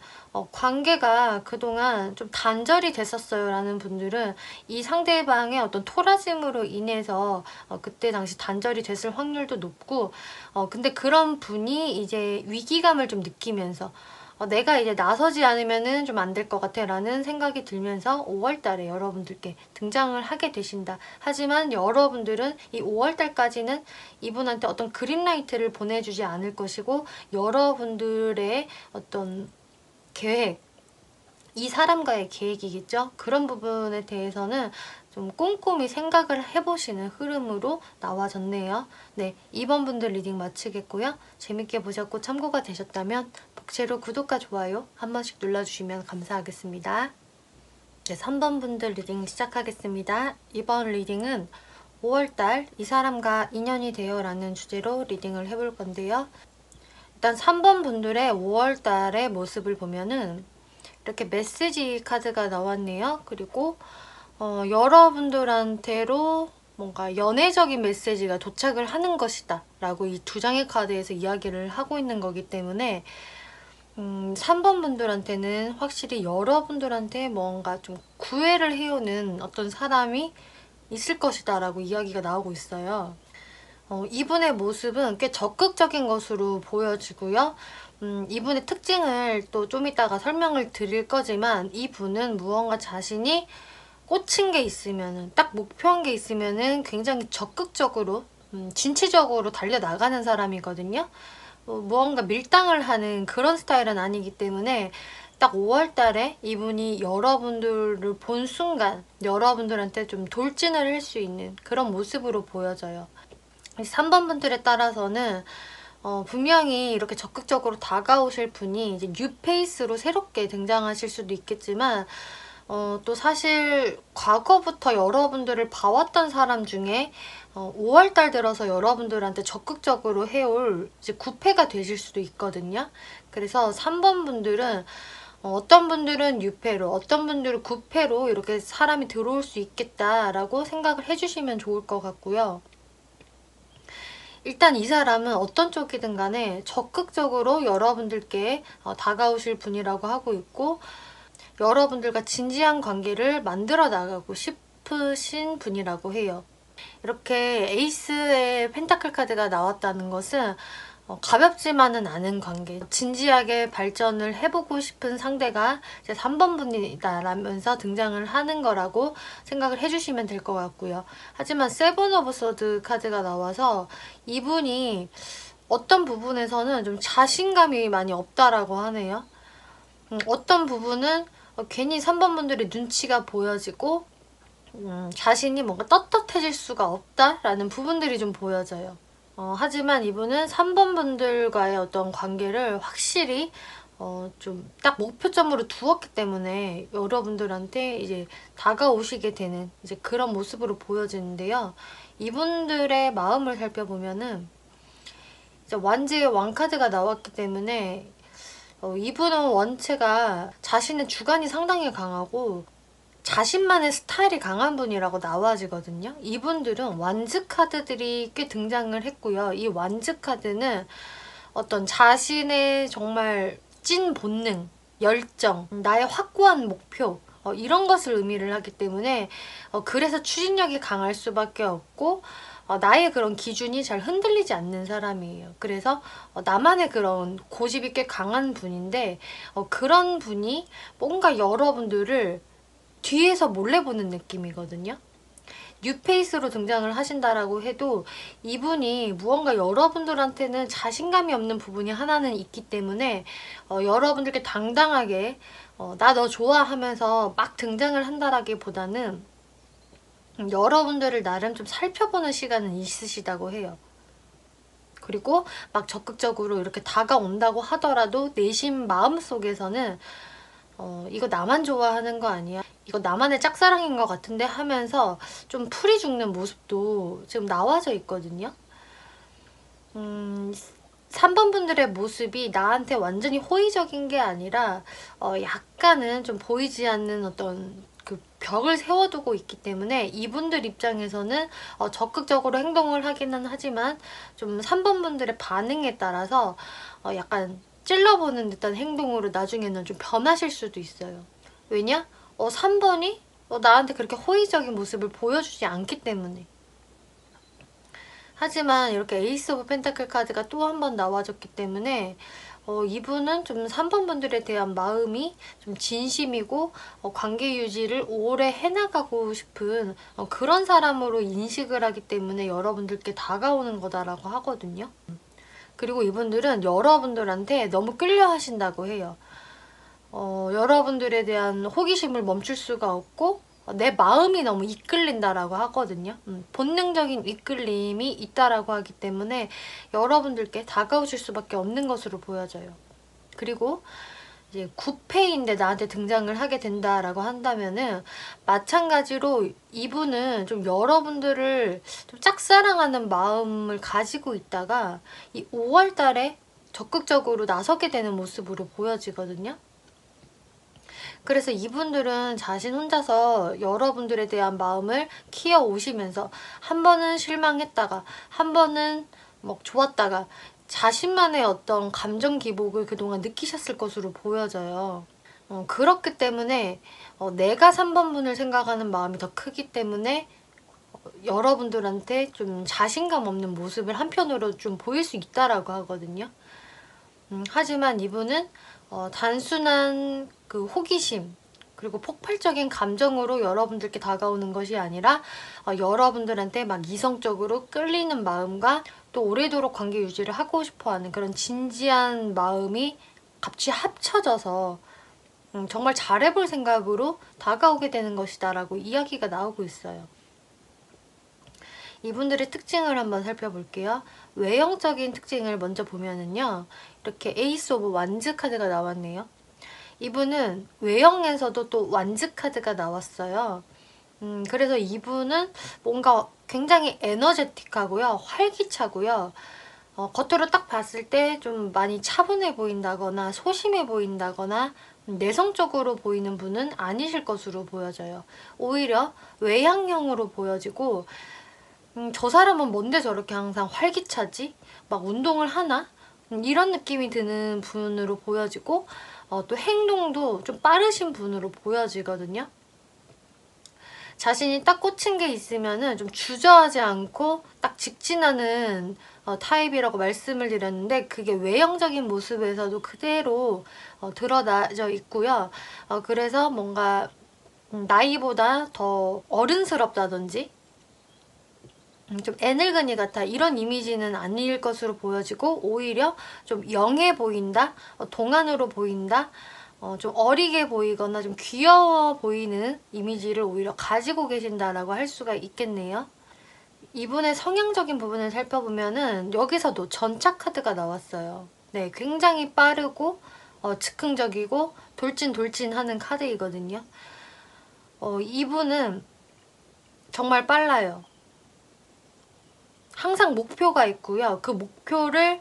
관계가 그동안 좀 단절이 됐었어요 라는 분들은 이 상대방의 어떤 토라짐으로 인해서 그때 당시 단절이 됐을 확률도 높고 근데 그런 분이 이제 위기감을 좀 느끼면서 내가 이제 나서지 않으면은 좀 안 될 것 같아 라는 생각이 들면서 5월 달에 여러분들께 등장을 하게 되신다. 하지만 여러분들은 이 5월 달까지는 이분한테 어떤 그린라이트를 보내주지 않을 것이고 여러분들의 어떤 계획, 이 사람과의 계획이겠죠? 그런 부분에 대해서는 좀 꼼꼼히 생각을 해보시는 흐름으로 나와졌네요. 네, 2번 분들 리딩 마치겠고요. 재밌게 보셨고 참고가 되셨다면 복채로 구독과 좋아요 한 번씩 눌러주시면 감사하겠습니다. 네, 3번 분들 리딩 시작하겠습니다. 이번 리딩은 5월달 이 사람과 인연이 되어 라는 주제로 리딩을 해볼 건데요. 일단 3번 분들의 5월달의 모습을 보면은 이렇게 메시지 카드가 나왔네요. 그리고 여러분들한테로 뭔가 연애적인 메시지가 도착을 하는 것이다 라고 이 두 장의 카드에서 이야기를 하고 있는 거기 때문에 3번 분들한테는 확실히 여러분들한테 뭔가 좀 구애를 해오는 어떤 사람이 있을 것이다 라고 이야기가 나오고 있어요. 이분의 모습은 꽤 적극적인 것으로 보여지고요. 이분의 특징을 또 좀 이따가 설명을 드릴 거지만 이분은 무언가 자신이 꽂힌 게 있으면은 딱 목표한 게 있으면은 굉장히 적극적으로 진취적으로 달려나가는 사람이거든요. 무언가 밀당을 하는 그런 스타일은 아니기 때문에 딱 5월 달에 이분이 여러분들을 본 순간 여러분들한테 좀 돌진을 할 수 있는 그런 모습으로 보여져요. 3번 분들에 따라서는 분명히 이렇게 적극적으로 다가오실 분이 이제 뉴페이스로 새롭게 등장하실 수도 있겠지만 또 사실 과거부터 여러분들을 봐왔던 사람 중에 5월달 들어서 여러분들한테 적극적으로 해올 이제 구패가 되실 수도 있거든요. 그래서 3번 분들은 어떤 분들은 유패로 어떤 분들은 구패로 이렇게 사람이 들어올 수 있겠다라고 생각을 해주시면 좋을 것 같고요. 일단 이 사람은 어떤 쪽이든 간에 적극적으로 여러분들께 다가오실 분이라고 하고 있고 여러분들과 진지한 관계를 만들어 나가고 싶으신 분이라고 해요. 이렇게 에이스의 펜타클 카드가 나왔다는 것은 가볍지만은 않은 관계, 진지하게 발전을 해보고 싶은 상대가 이제 3번 분이다라면서 등장을 하는 거라고 생각을 해주시면 될 것 같고요. 하지만 세븐 오브 소드 카드가 나와서 이분이 어떤 부분에서는 좀 자신감이 많이 없다라고 하네요. 어떤 부분은 괜히 3번 분들의 눈치가 보여지고 자신이 뭔가 떳떳해질 수가 없다라는 부분들이 좀 보여져요. 하지만 이분은 3번 분들과의 어떤 관계를 확실히 좀 딱 목표점으로 두었기 때문에 여러분들한테 이제 다가오시게 되는 이제 그런 모습으로 보여지는데요. 이분들의 마음을 살펴보면은 이제 완지의 왕카드가 나왔기 때문에 이분은 원체가 자신의 주관이 상당히 강하고 자신만의 스타일이 강한 분이라고 나와지거든요. 이분들은 완즈 카드들이 꽤 등장을 했고요. 이 완즈 카드는 어떤 자신의 정말 찐 본능, 열정, 나의 확고한 목표, 이런 것을 의미를 하기 때문에 그래서 추진력이 강할 수밖에 없고 나의 그런 기준이 잘 흔들리지 않는 사람이에요. 그래서 나만의 그런 고집이 꽤 강한 분인데 그런 분이 뭔가 여러분들을 뒤에서 몰래 보는 느낌이거든요. 뉴페이스로 등장을 하신다라고 해도 이분이 무언가 여러분들한테는 자신감이 없는 부분이 하나는 있기 때문에 여러분들께 당당하게 나 너 좋아하면서 막 등장을 한다라기보다는 여러분들을 나름 좀 살펴보는 시간은 있으시다고 해요. 그리고 막 적극적으로 이렇게 다가온다고 하더라도 내심 마음속에서는 이거 나만 좋아하는 거 아니야? 이거 나만의 짝사랑인 것 같은데 하면서 좀 풀이 죽는 모습도 지금 나와져 있거든요. 3번 분들의 모습이 나한테 완전히 호의적인 게 아니라 약간은 좀 보이지 않는 어떤 그 벽을 세워두고 있기 때문에 이분들 입장에서는 적극적으로 행동을 하기는 하지만 좀 3번 분들의 반응에 따라서 약간 찔러보는 듯한 행동으로 나중에는 좀 변하실 수도 있어요. 왜냐? 3번이 나한테 그렇게 호의적인 모습을 보여주지 않기 때문에. 하지만 이렇게 에이스 오브 펜타클 카드가 또 한 번 나와줬기 때문에 이분은 좀 3번 분들에 대한 마음이 좀 진심이고 관계 유지를 오래 해나가고 싶은 그런 사람으로 인식을 하기 때문에 여러분들께 다가오는 거다라고 하거든요. 그리고 이분들은 여러분들한테 너무 끌려 하신다고 해요. 여러분들에 대한 호기심을 멈출 수가 없고 내 마음이 너무 이끌린다라고 하거든요. 본능적인 이끌림이 있다라고 하기 때문에 여러분들께 다가오실 수밖에 없는 것으로 보여져요. 그리고 이제 9패인데 나한테 등장을 하게 된다라고 한다면은 마찬가지로 이분은 좀 여러분들을 좀 짝사랑하는 마음을 가지고 있다가 이 5월 달에 적극적으로 나서게 되는 모습으로 보여지거든요. 그래서 이분들은 자신 혼자서 여러분들에 대한 마음을 키워 오시면서 한 번은 실망했다가 한 번은 뭐 좋았다가 자신만의 어떤 감정 기복을 그동안 느끼셨을 것으로 보여져요. 그렇기 때문에 내가 3번 분을 생각하는 마음이 더 크기 때문에 여러분들한테 좀 자신감 없는 모습을 한편으로 좀 보일 수 있다라고 하거든요. 하지만 이분은 단순한 그 호기심 그리고 폭발적인 감정으로 여러분들께 다가오는 것이 아니라 여러분들한테 막 이성적으로 끌리는 마음과 또 오래도록 관계 유지를 하고 싶어하는 그런 진지한 마음이 같이 합쳐져서 정말 잘해볼 생각으로 다가오게 되는 것이다 라고 이야기가 나오고 있어요. 이분들의 특징을 한번 살펴볼게요. 외형적인 특징을 먼저 보면은요. 이렇게 에이스 오브 완즈 카드가 나왔네요. 이분은 외형에서도 또 완즈 카드가 나왔어요. 그래서 이분은 뭔가 굉장히 에너제틱하고요. 활기차고요. 겉으로 딱 봤을 때 좀 많이 차분해 보인다거나 소심해 보인다거나 내성적으로 보이는 분은 아니실 것으로 보여져요. 오히려 외향형으로 보여지고 저 사람은 뭔데 저렇게 항상 활기차지? 막 운동을 하나? 이런 느낌이 드는 분으로 보여지고 또 행동도 좀 빠르신 분으로 보여지거든요. 자신이 딱 꽂힌 게 있으면은 좀 주저하지 않고 딱 직진하는 타입이라고 말씀을 드렸는데 그게 외형적인 모습에서도 그대로 드러나져 있고요. 그래서 뭔가 나이보다 더 어른스럽다든지 좀 애늙은이 같아 이런 이미지는 아닐 것으로 보여지고 오히려 좀 영해 보인다, 동안으로 보인다, 좀 어리게 보이거나 좀 귀여워 보이는 이미지를 오히려 가지고 계신다라고 할 수가 있겠네요. 이분의 성향적인 부분을 살펴보면은 여기서도 전차 카드가 나왔어요. 네, 굉장히 빠르고 즉흥적이고 돌진하는 카드이거든요. 이분은 정말 빨라요. 항상 목표가 있고요. 그 목표를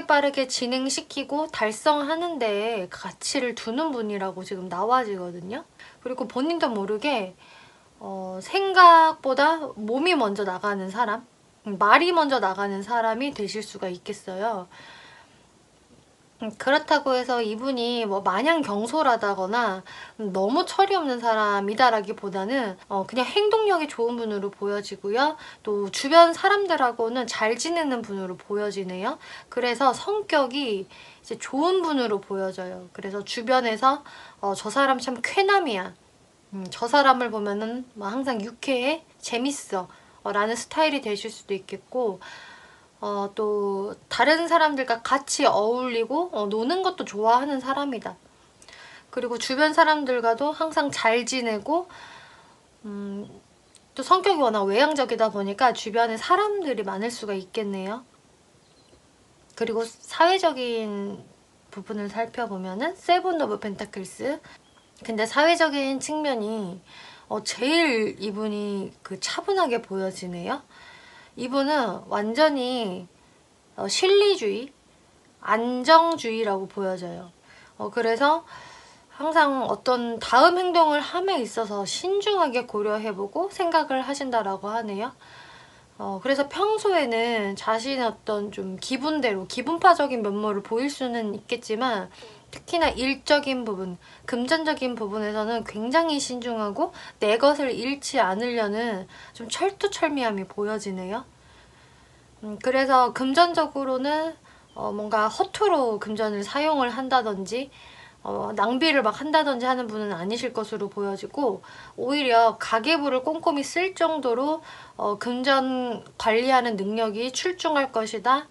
빠르게 진행시키고 달성하는 데에 가치를 두는 분이라고 지금 나와지거든요. 그리고 본인도 모르게 생각보다 몸이 먼저 나가는 사람, 말이 먼저 나가는 사람이 되실 수가 있겠어요. 그렇다고 해서 이분이 뭐 마냥 경솔하다거나 너무 철이 없는 사람이다라기보다는 그냥 행동력이 좋은 분으로 보여지고요. 또 주변 사람들하고는 잘 지내는 분으로 보여지네요. 그래서 성격이 이제 좋은 분으로 보여져요. 그래서 주변에서 저 사람 참 쾌남이야. 저 사람을 보면은 뭐 항상 유쾌해, 재밌어 라는 스타일이 되실 수도 있겠고, 또 다른 사람들과 같이 어울리고 노는 것도 좋아하는 사람이다. 그리고 주변 사람들과도 항상 잘 지내고, 또 성격이 워낙 외향적이다 보니까 주변에 사람들이 많을 수가 있겠네요. 그리고 사회적인 부분을 살펴보면은 세븐 오브 펜타클스. 근데 사회적인 측면이 제일 이분이 그 차분하게 보여지네요. 이분은 완전히 실리주의, 안정주의라고 보여져요. 그래서 항상 어떤 다음 행동을 함에 있어서 신중하게 고려해보고 생각을 하신다라고 하네요. 그래서 평소에는 자신의 어떤 좀 기분대로, 기분파적인 면모를 보일 수는 있겠지만, 특히나 일적인 부분, 금전적인 부분에서는 굉장히 신중하고 내 것을 잃지 않으려는 좀 철두철미함이 보여지네요. 그래서 금전적으로는 뭔가 허투루 금전을 사용을 한다든지 낭비를 막 한다든지 하는 분은 아니실 것으로 보여지고, 오히려 가계부를 꼼꼼히 쓸 정도로 금전 관리하는 능력이 출중할 것이다.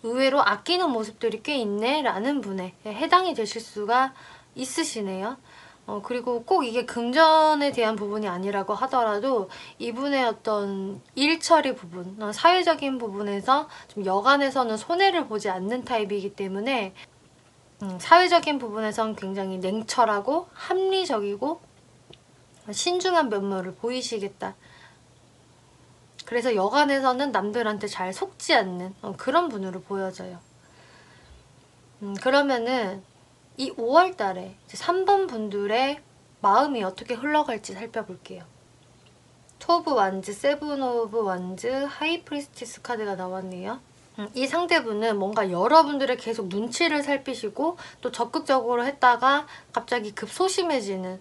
의외로 아끼는 모습들이 꽤 있네 라는 분에 해당이 되실 수가 있으시네요. 그리고 꼭 이게 금전에 대한 부분이 아니라고 하더라도 이분의 어떤 일처리 부분, 사회적인 부분에서 좀 여간에서는 손해를 보지 않는 타입이기 때문에 사회적인 부분에선 굉장히 냉철하고 합리적이고 신중한 면모를 보이시겠다. 그래서 여간에서는 남들한테 잘 속지 않는 그런 분으로 보여져요. 그러면은 이 5월 달에 3번 분들의 마음이 어떻게 흘러갈지 살펴볼게요. 투 오브 완즈, 세븐 오브 완즈, 하이 프리스티스 카드가 나왔네요. 이 상대분은 뭔가 여러분들의 계속 눈치를 살피시고 또 적극적으로 했다가 갑자기 급소심해지는,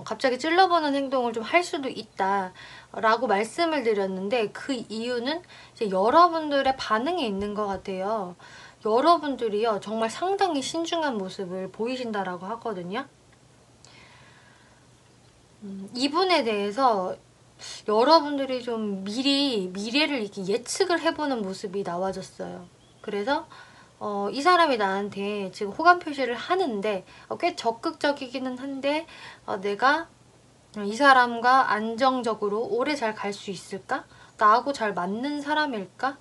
갑자기 찔러보는 행동을 좀 할 수도 있다 라고 말씀을 드렸는데, 그 이유는 이제 여러분들의 반응에 있는 것 같아요. 여러분들이요 정말 상당히 신중한 모습을 보이신다라고 하거든요. 이분에 대해서 여러분들이 좀 미리 미래를 이렇게 예측을 해보는 모습이 나와졌어요. 그래서 이 사람이 나한테 지금 호감 표시를 하는데 꽤 적극적이기는 한데 내가 이 사람과 안정적으로 오래 잘 갈 수 있을까? 나하고 잘 맞는 사람일까?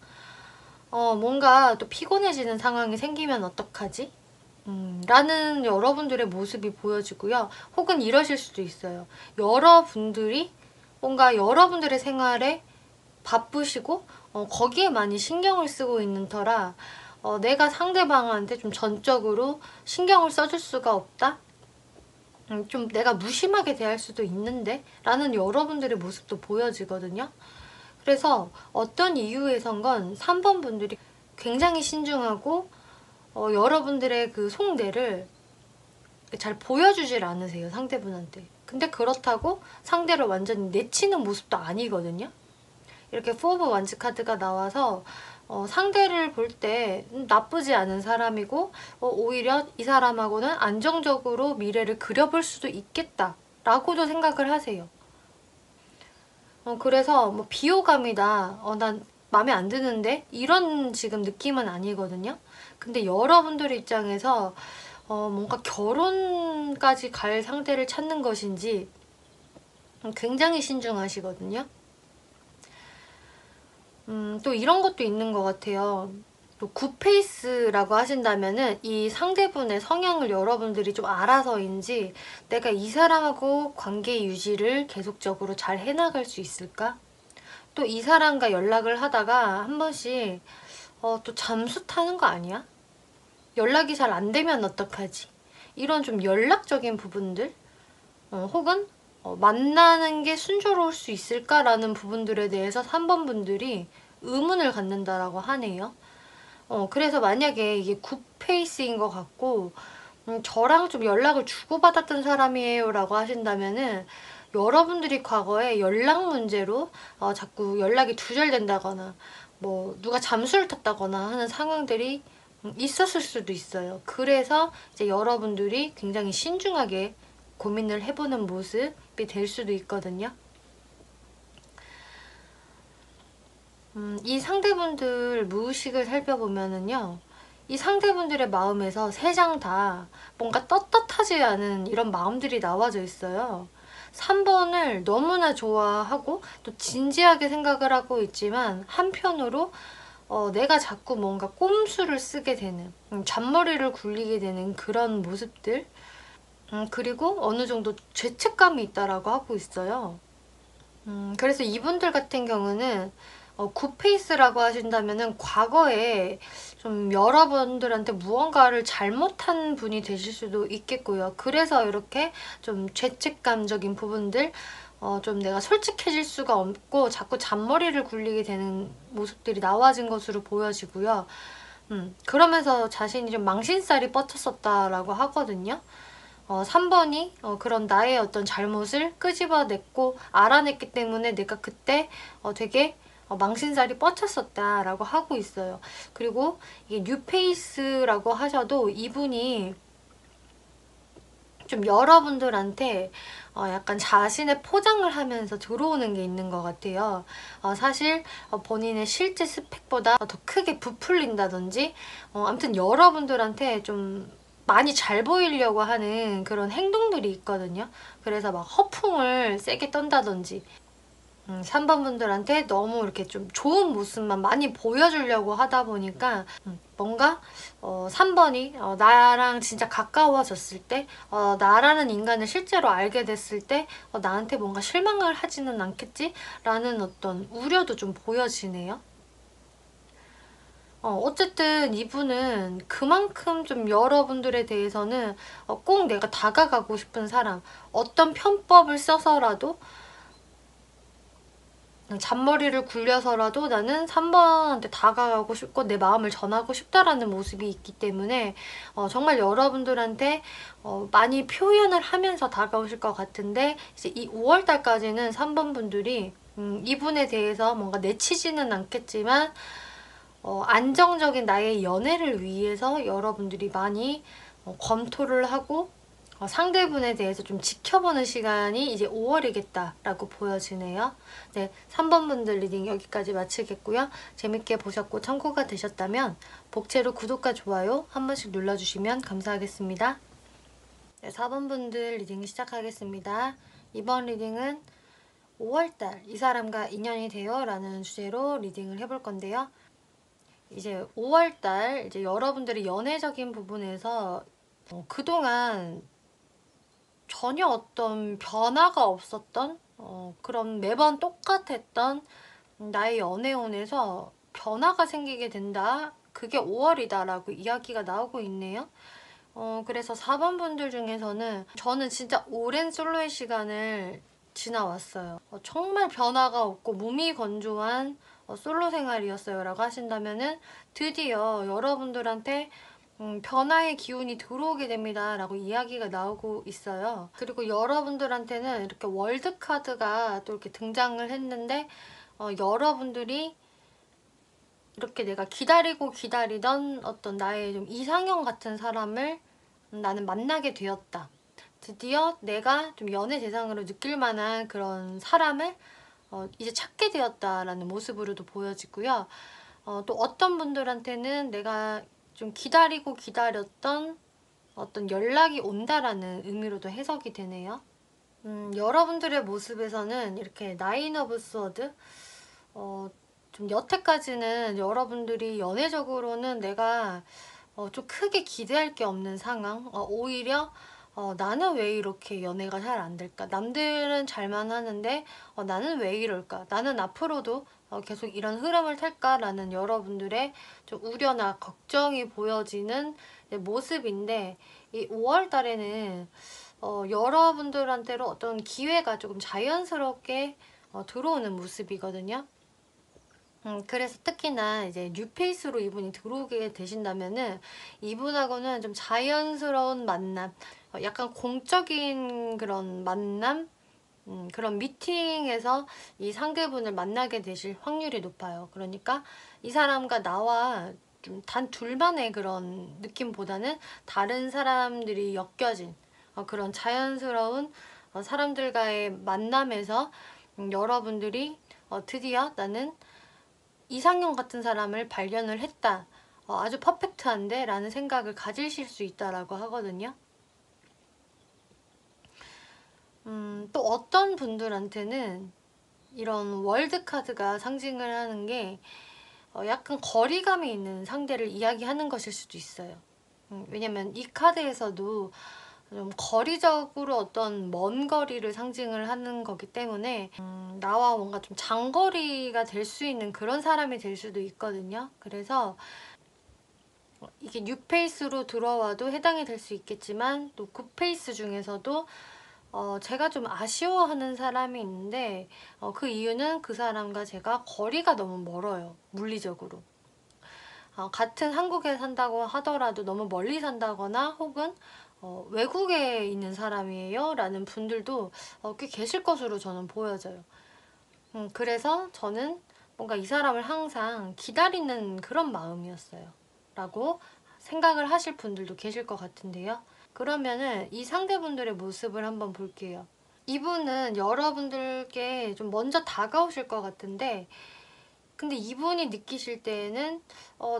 뭔가 또 피곤해지는 상황이 생기면 어떡하지? 라는 여러분들의 모습이 보여지고요. 혹은 이러실 수도 있어요. 여러분들이 뭔가 여러분들의 생활에 바쁘시고 거기에 많이 신경을 쓰고 있는 터라 내가 상대방한테 좀 전적으로 신경을 써줄 수가 없다? 좀 내가 무심하게 대할 수도 있는데? 라는 여러분들의 모습도 보여지거든요. 그래서 어떤 이유에선건 3번 분들이 굉장히 신중하고 여러분들의 그 속내를 잘 보여주질 않으세요, 상대분한테. 근데 그렇다고 상대를 완전히 내치는 모습도 아니거든요. 이렇게 포 오브 완즈 카드가 나와서 상대를 볼 때 나쁘지 않은 사람이고 오히려 이 사람하고는 안정적으로 미래를 그려볼 수도 있겠다 라고도 생각을 하세요. 그래서 뭐 비호감이다, 난 마음에 안 드는데 이런 지금 느낌은 아니거든요. 근데 여러분들 입장에서 뭔가 결혼까지 갈 상대를 찾는 것인지 굉장히 신중하시거든요. 또 이런 것도 있는 것 같아요. 또 굿페이스라고 하신다면은 이 상대분의 성향을 여러분들이 좀 알아서인지 내가 이 사람하고 관계 유지를 계속적으로 잘 해나갈 수 있을까? 또 이 사람과 연락을 하다가 한 번씩 또 잠수 타는 거 아니야? 연락이 잘 안 되면 어떡하지? 이런 좀 연락적인 부분들 혹은 만나는 게 순조로울 수 있을까라는 부분들에 대해서 3번 분들이 의문을 갖는다라고 하네요. 그래서 만약에 이게 뉴페이스인 것 같고, 저랑 좀 연락을 주고받았던 사람이에요 라고 하신다면은, 여러분들이 과거에 연락 문제로 자꾸 연락이 두절된다거나 뭐 누가 잠수를 탔다거나 하는 상황들이 있었을 수도 있어요. 그래서 이제 여러분들이 굉장히 신중하게 고민을 해보는 모습이 될 수도 있거든요. 이 상대분들 무의식을 살펴보면은요, 이 상대분들의 마음에서 세 장 다 뭔가 떳떳하지 않은 이런 마음들이 나와져 있어요. 3번을 너무나 좋아하고 또 진지하게 생각을 하고 있지만, 한편으로 내가 자꾸 뭔가 꼼수를 쓰게 되는, 잔머리를 굴리게 되는 그런 모습들, 그리고 어느 정도 죄책감이 있다라고 하고 있어요. 그래서 이분들 같은 경우는 굿페이스라고 하신다면은 과거에 좀 여러분들한테 무언가를 잘못한 분이 되실 수도 있겠고요. 그래서 이렇게 좀 죄책감적인 부분들, 좀 내가 솔직해질 수가 없고 자꾸 잔머리를 굴리게 되는 모습들이 나와진 것으로 보여지고요. 그러면서 자신이 좀 망신살이 뻗쳤었다라고 하거든요. 3번이 그런 나의 어떤 잘못을 끄집어냈고 알아냈기 때문에 내가 그때 되게 망신살이 뻗쳤었다라고 하고 있어요. 그리고 이게 뉴페이스라고 하셔도 이분이 좀 여러분들한테 약간 자신의 포장을 하면서 들어오는 게 있는 것 같아요. 사실 본인의 실제 스펙보다 더 크게 부풀린다든지, 아무튼 여러분들한테 좀 많이 잘 보이려고 하는 그런 행동들이 있거든요. 그래서 막 허풍을 세게 떤다든지, 3번 분들한테 너무 이렇게 좀 좋은 모습만 많이 보여주려고 하다 보니까 뭔가 3번이 나랑 진짜 가까워졌을 때, 나라는 인간을 실제로 알게 됐을 때 나한테 뭔가 실망을 하지는 않겠지? 라는 어떤 우려도 좀 보여지네요. 어쨌든 이분은 그만큼 좀 여러분들에 대해서는 꼭 내가 다가가고 싶은 사람, 어떤 편법을 써서라도, 잔머리를 굴려서라도 나는 3번한테 다가가고 싶고 내 마음을 전하고 싶다라는 모습이 있기 때문에 정말 여러분들한테 많이 표현을 하면서 다가오실 것 같은데, 이제 이 5월달까지는 3번 분들이 이분에 대해서 뭔가 내치지는 않겠지만 안정적인 나의 연애를 위해서 여러분들이 많이 검토를 하고 상대분에 대해서 좀 지켜보는 시간이 이제 5월이겠다라고 보여지네요. 네, 3번 분들 리딩 여기까지 마치겠고요. 재밌게 보셨고 참고가 되셨다면 복채로 구독과 좋아요 한 번씩 눌러주시면 감사하겠습니다. 네, 4번 분들 리딩 시작하겠습니다. 이번 리딩은 5월달 이 사람과 인연이 돼요 라는 주제로 리딩을 해볼 건데요. 이제 5월달 이제 여러분들이 연애적인 부분에서 그동안 전혀 어떤 변화가 없었던 그런 매번 똑같았던 나의 연애운에서 변화가 생기게 된다. 그게 5월이다 라고 이야기가 나오고 있네요. 그래서 4번 분들 중에서는 저는 진짜 오랜 솔로의 시간을 지나왔어요. 정말 변화가 없고 무미건조한 솔로 생활이었어요 라고 하신다면은 드디어 여러분들한테 변화의 기운이 들어오게 됩니다 라고 이야기가 나오고 있어요. 그리고 여러분들한테는 이렇게 월드카드가 또 이렇게 등장을 했는데 여러분들이 이렇게 내가 기다리고 기다리던 어떤 나의 좀 이상형 같은 사람을 나는 만나게 되었다. 드디어 내가 좀 연애 대상으로 느낄 만한 그런 사람을 이제 찾게 되었다라는 모습으로도 보여지고요. 또 어떤 분들한테는 내가 좀 기다리고 기다렸던 어떤 연락이 온다라는 의미로도 해석이 되네요. 여러분들의 모습에서는 이렇게 나인 오브 스워드, 좀 여태까지는 여러분들이 연애적으로는 내가 좀 크게 기대할 게 없는 상황, 오히려 나는 왜 이렇게 연애가 잘 안 될까? 남들은 잘만 하는데 나는 왜 이럴까? 나는 앞으로도 계속 이런 흐름을 탈까? 라는 여러분들의 좀 우려나 걱정이 보여지는 모습인데, 이 5월 달에는 여러분들한테로 어떤 기회가 조금 자연스럽게 들어오는 모습이거든요. 그래서 특히나 이제 뉴페이스로 이분이 들어오게 되신다면은 이분하고는 좀 자연스러운 만남, 약간 공적인 그런 만남, 그런 미팅에서 이 상대분을 만나게 되실 확률이 높아요. 그러니까 이 사람과 나와 좀 단 둘만의 그런 느낌보다는 다른 사람들이 엮여진 그런 자연스러운 사람들과의 만남에서 여러분들이 드디어 나는 이상형 같은 사람을 발견을 했다. 아주 퍼펙트한데? 라는 생각을 가지실 수 있다라고 하거든요. 또 어떤 분들한테는 이런 월드카드가 상징을 하는 게 약간 거리감이 있는 상대를 이야기하는 것일 수도 있어요. 왜냐면 이 카드에서도 좀 거리적으로 어떤 먼 거리를 상징을 하는 거기 때문에 나와 뭔가 좀 장거리가 될 수 있는 그런 사람이 될 수도 있거든요. 그래서 이게 뉴페이스로 들어와도 해당이 될 수 있겠지만 또 굿페이스 중에서도 제가 좀 아쉬워하는 사람이 있는데 그 이유는 그 사람과 제가 거리가 너무 멀어요. 물리적으로. 같은 한국에 산다고 하더라도 너무 멀리 산다거나 혹은 외국에 있는 사람이에요 라는 분들도 꽤 계실 것으로 저는 보여져요. 그래서 저는 뭔가 이 사람을 항상 기다리는 그런 마음이었어요 라고 생각을 하실 분들도 계실 것 같은데요. 그러면은 이 상대분들의 모습을 한번 볼게요. 이분은 여러분들께 좀 먼저 다가오실 것 같은데 근데 이분이 느끼실 때에는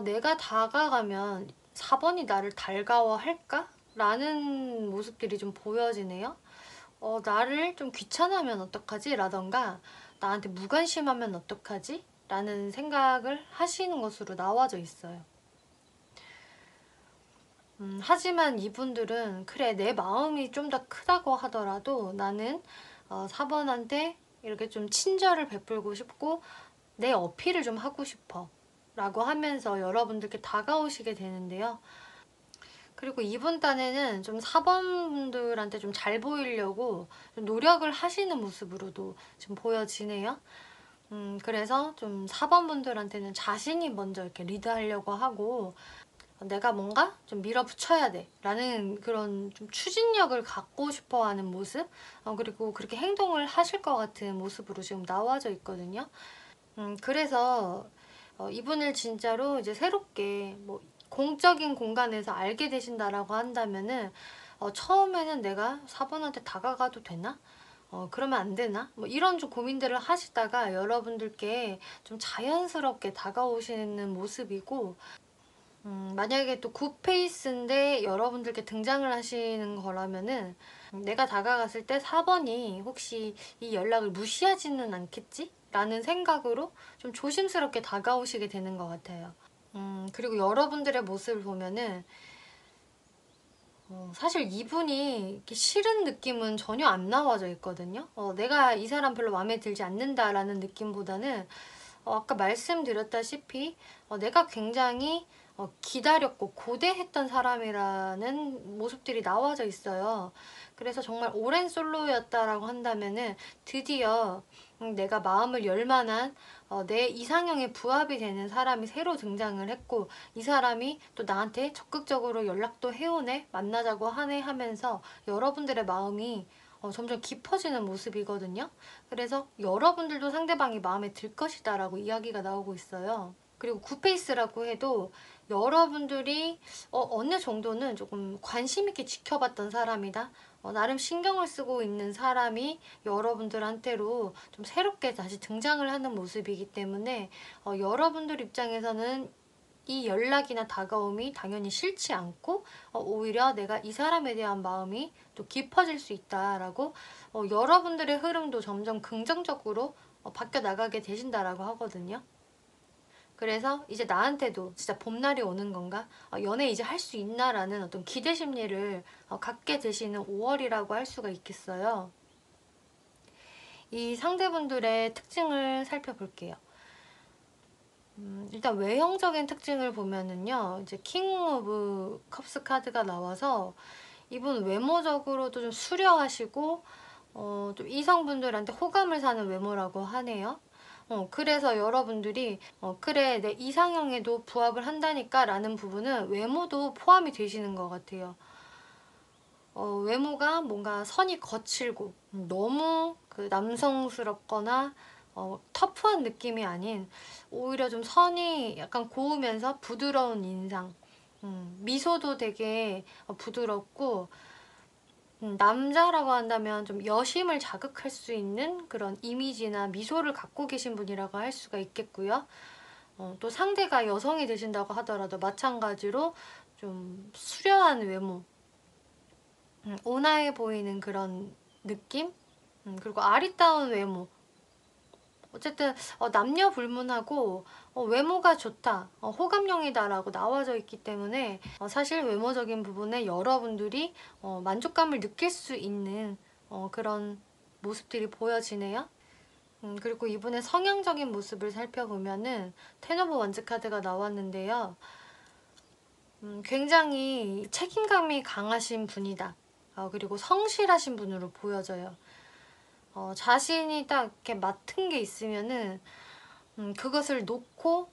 내가 다가가면 4번이 나를 달가워할까? 라는 모습들이 좀 보여지네요. 나를 좀 귀찮으면 어떡하지? 라던가 나한테 무관심하면 어떡하지? 라는 생각을 하시는 것으로 나와져 있어요. 하지만 이분들은 그래 내 마음이 좀 더 크다고 하더라도 나는 4번한테 이렇게 좀 친절을 베풀고 싶고 내 어필을 좀 하고 싶어 라고 하면서 여러분들께 다가오시게 되는데요. 그리고 이번 딴에는 좀 4번분들한테 좀 잘 보이려고 좀 노력을 하시는 모습으로도 좀 보여지네요. 그래서 좀 4번분들한테는 자신이 먼저 이렇게 리드하려고 하고 내가 뭔가 좀 밀어붙여야 돼 라는 그런 좀 추진력을 갖고 싶어 하는 모습 그리고 그렇게 행동을 하실 것 같은 모습으로 지금 나와져 있거든요. 그래서 이분을 진짜로 이제 새롭게 뭐 공적인 공간에서 알게 되신다라고 한다면은 처음에는 내가 4번한테 다가가도 되나? 그러면 안 되나? 뭐 이런 좀 고민들을 하시다가 여러분들께 좀 자연스럽게 다가오시는 모습이고 만약에 또 굿페이스인데 여러분들께 등장을 하시는 거라면은 내가 다가갔을 때 4번이 혹시 이 연락을 무시하지는 않겠지? 라는 생각으로 좀 조심스럽게 다가오시게 되는 것 같아요. 그리고 여러분들의 모습을 보면은 사실 이분이 이렇게 싫은 느낌은 전혀 안 나와져 있거든요. 내가 이 사람 별로 마음에 들지 않는다라는 느낌보다는 아까 말씀드렸다시피 내가 굉장히 기다렸고 고대했던 사람이라는 모습들이 나와져 있어요. 그래서 정말 오랜 솔로였다라고 한다면은 드디어 내가 마음을 열 만한 내 이상형에 부합이 되는 사람이 새로 등장을 했고 이 사람이 또 나한테 적극적으로 연락도 해오네 만나자고 하네 하면서 여러분들의 마음이 점점 깊어지는 모습이거든요. 그래서 여러분들도 상대방이 마음에 들 것이다 라고 이야기가 나오고 있어요. 그리고 굿페이스라고 해도 여러분들이 어느 정도는 조금 관심 있게 지켜봤던 사람이다. 나름 신경을 쓰고 있는 사람이 여러분들한테로 좀 새롭게 다시 등장을 하는 모습이기 때문에 여러분들 입장에서는 이 연락이나 다가옴이 당연히 싫지 않고 오히려 내가 이 사람에 대한 마음이 또 깊어질 수 있다라고 여러분들의 흐름도 점점 긍정적으로 바뀌어 나가게 되신다라고 하거든요. 그래서 이제 나한테도 진짜 봄날이 오는 건가? 연애 이제 할 수 있나라는 어떤 기대 심리를 갖게 되시는 5월이라고 할 수가 있겠어요. 이 상대분들의 특징을 살펴볼게요. 일단 외형적인 특징을 보면은요, 이제 킹 오브 컵스 카드가 나와서 이분 외모적으로도 좀 수려하시고 좀 이성분들한테 호감을 사는 외모라고 하네요. 그래서 여러분들이 그래 내 이상형에도 부합을 한다니까 라는 부분은 외모도 포함이 되시는 것 같아요. 외모가 뭔가 선이 거칠고 너무 그 남성스럽거나 터프한 느낌이 아닌 오히려 좀 선이 약간 고우면서 부드러운 인상, 미소도 되게 부드럽고 남자라고 한다면 좀 여심을 자극할 수 있는 그런 이미지나 미소를 갖고 계신 분이라고 할 수가 있겠고요. 또 상대가 여성이 되신다고 하더라도 마찬가지로 좀 수려한 외모, 온화해 보이는 그런 느낌? 그리고 아리따운 외모. 어쨌든 남녀 불문하고 외모가 좋다, 호감형이다라고 나와져 있기 때문에 사실 외모적인 부분에 여러분들이 만족감을 느낄 수 있는 그런 모습들이 보여지네요. 그리고 이분의 성향적인 모습을 살펴보면은 텐 오브 원즈 카드가 나왔는데요. 굉장히 책임감이 강하신 분이다. 그리고 성실하신 분으로 보여져요. 자신이 딱 이렇게 맡은 게 있으면은 그것을 놓고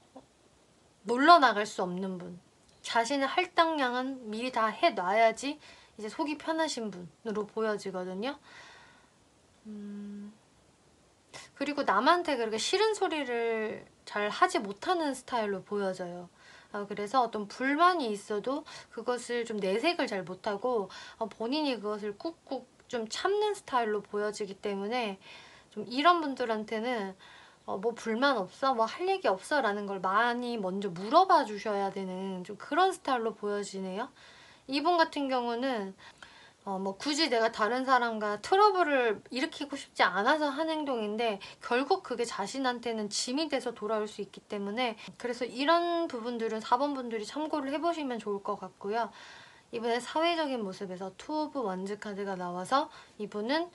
놀러 나갈 수 없는 분. 자신의 할당량은 미리 다 해놔야지 이제 속이 편하신 분으로 보여지거든요. 그리고 남한테 그렇게 싫은 소리를 잘 하지 못하는 스타일로 보여져요. 그래서 어떤 불만이 있어도 그것을 좀 내색을 잘 못하고 본인이 그것을 꾹꾹 좀 참는 스타일로 보여지기 때문에 좀 이런 분들한테는 뭐 불만 없어? 뭐 할 얘기 없어? 라는 걸 많이 먼저 물어봐 주셔야 되는 좀 그런 스타일로 보여지네요. 이분 같은 경우는 뭐 굳이 내가 다른 사람과 트러블을 일으키고 싶지 않아서 한 행동인데 결국 그게 자신한테는 짐이 돼서 돌아올 수 있기 때문에 그래서 이런 부분들은 4번 분들이 참고를 해보시면 좋을 것 같고요. 이분의 사회적인 모습에서 투 오브 원즈 카드가 나와서 이분은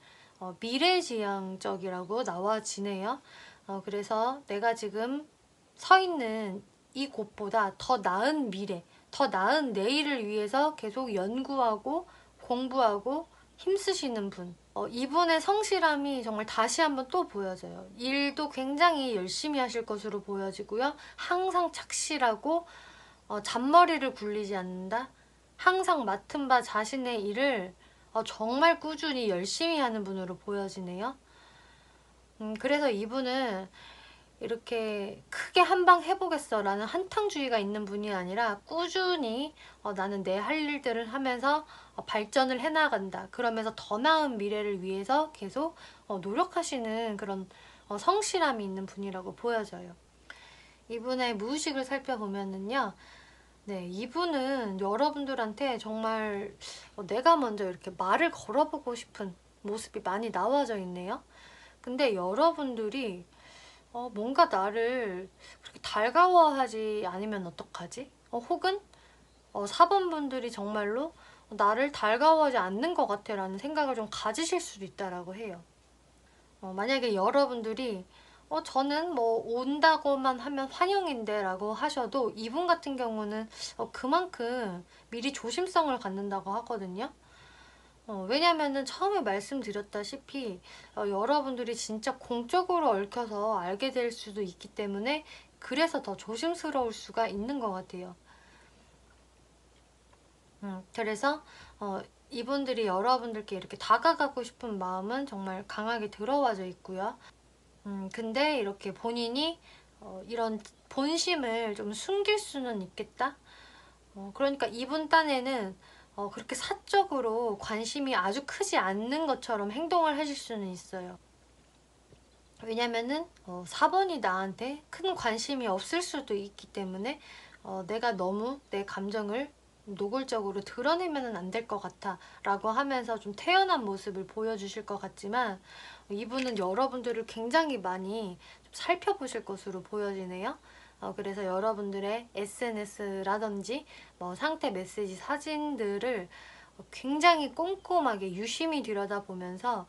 미래지향적이라고 나와지네요. 그래서 내가 지금 서 있는 이 곳보다 더 나은 미래, 더 나은 내일을 위해서 계속 연구하고 공부하고 힘쓰시는 분. 이분의 성실함이 정말 다시 한번 또 보여져요. 일도 굉장히 열심히 하실 것으로 보여지고요. 항상 착실하고 잔머리를 굴리지 않는다. 항상 맡은 바 자신의 일을 정말 꾸준히 열심히 하는 분으로 보여지네요. 그래서 이분은 이렇게 크게 한 방 해보겠어 라는 한탕주의가 있는 분이 아니라 꾸준히 나는 내 할 일들을 하면서 발전을 해나간다. 그러면서 더 나은 미래를 위해서 계속 노력하시는 그런 성실함이 있는 분이라고 보여져요. 이분의 무의식을 살펴보면은요. 네, 이분은 여러분들한테 정말 내가 먼저 이렇게 말을 걸어보고 싶은 모습이 많이 나와져 있네요. 근데 여러분들이 뭔가 나를 그렇게 달가워하지 않으면 어떡하지? 혹은 4번 분들이 정말로 나를 달가워하지 않는 것 같아 라는 생각을 좀 가지실 수도 있다라고 해요. 만약에 여러분들이 저는 뭐 온다고만 하면 환영인데 라고 하셔도 이분 같은 경우는 그만큼 미리 조심성을 갖는다고 하거든요. 왜냐면은 처음에 말씀드렸다시피 여러분들이 진짜 공적으로 얽혀서 알게 될 수도 있기 때문에 그래서 더 조심스러울 수가 있는 것 같아요. 그래서 이분들이 여러분들께 이렇게 다가가고 싶은 마음은 정말 강하게 들어와져 있고요. 근데 이렇게 본인이 이런 본심을 좀 숨길 수는 있겠다. 그러니까 이분 딴에는 그렇게 사적으로 관심이 아주 크지 않는 것처럼 행동을 하실 수는 있어요. 왜냐면은 4번이 나한테 큰 관심이 없을 수도 있기 때문에 내가 너무 내 감정을 노골적으로 드러내면 안 될 것 같아 라고 하면서 좀 태연한 모습을 보여주실 것 같지만 이분은 여러분들을 굉장히 많이 좀 살펴보실 것으로 보여지네요. 그래서 여러분들의 SNS라든지 뭐 상태 메시지 사진들을 굉장히 꼼꼼하게 유심히 들여다보면서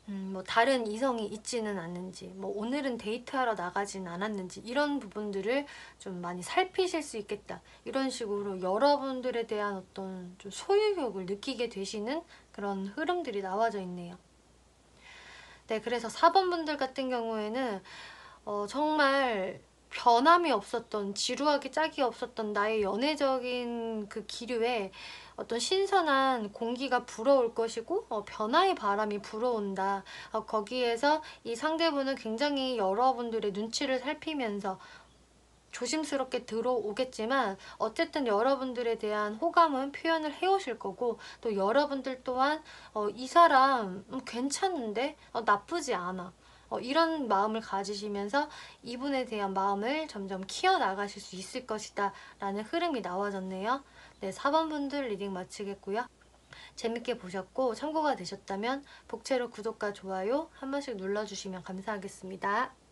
뭐 다른 이성이 있지는 않는지, 뭐 오늘은 데이트하러 나가진 않았는지 이런 부분들을 좀 많이 살피실 수 있겠다. 이런 식으로 여러분들에 대한 어떤 좀 소유욕을 느끼게 되시는 그런 흐름들이 나와져 있네요. 네, 그래서 4번 분들 같은 경우에는 정말 변함이 없었던, 지루하기 짝이 없었던 나의 연애적인 그 기류에 어떤 신선한 공기가 불어올 것이고, 변화의 바람이 불어온다. 거기에서 이 상대분은 굉장히 여러분들의 눈치를 살피면서 조심스럽게 들어오겠지만 어쨌든 여러분들에 대한 호감은 표현을 해오실 거고, 또 여러분들 또한 이 사람 괜찮은데? 나쁘지 않아. 이런 마음을 가지시면서 이분에 대한 마음을 점점 키워나가실 수 있을 것이다 라는 흐름이 나와졌네요. 네, 4번 분들 리딩 마치겠고요. 재밌게 보셨고 참고가 되셨다면 복채로 구독과 좋아요 한 번씩 눌러주시면 감사하겠습니다.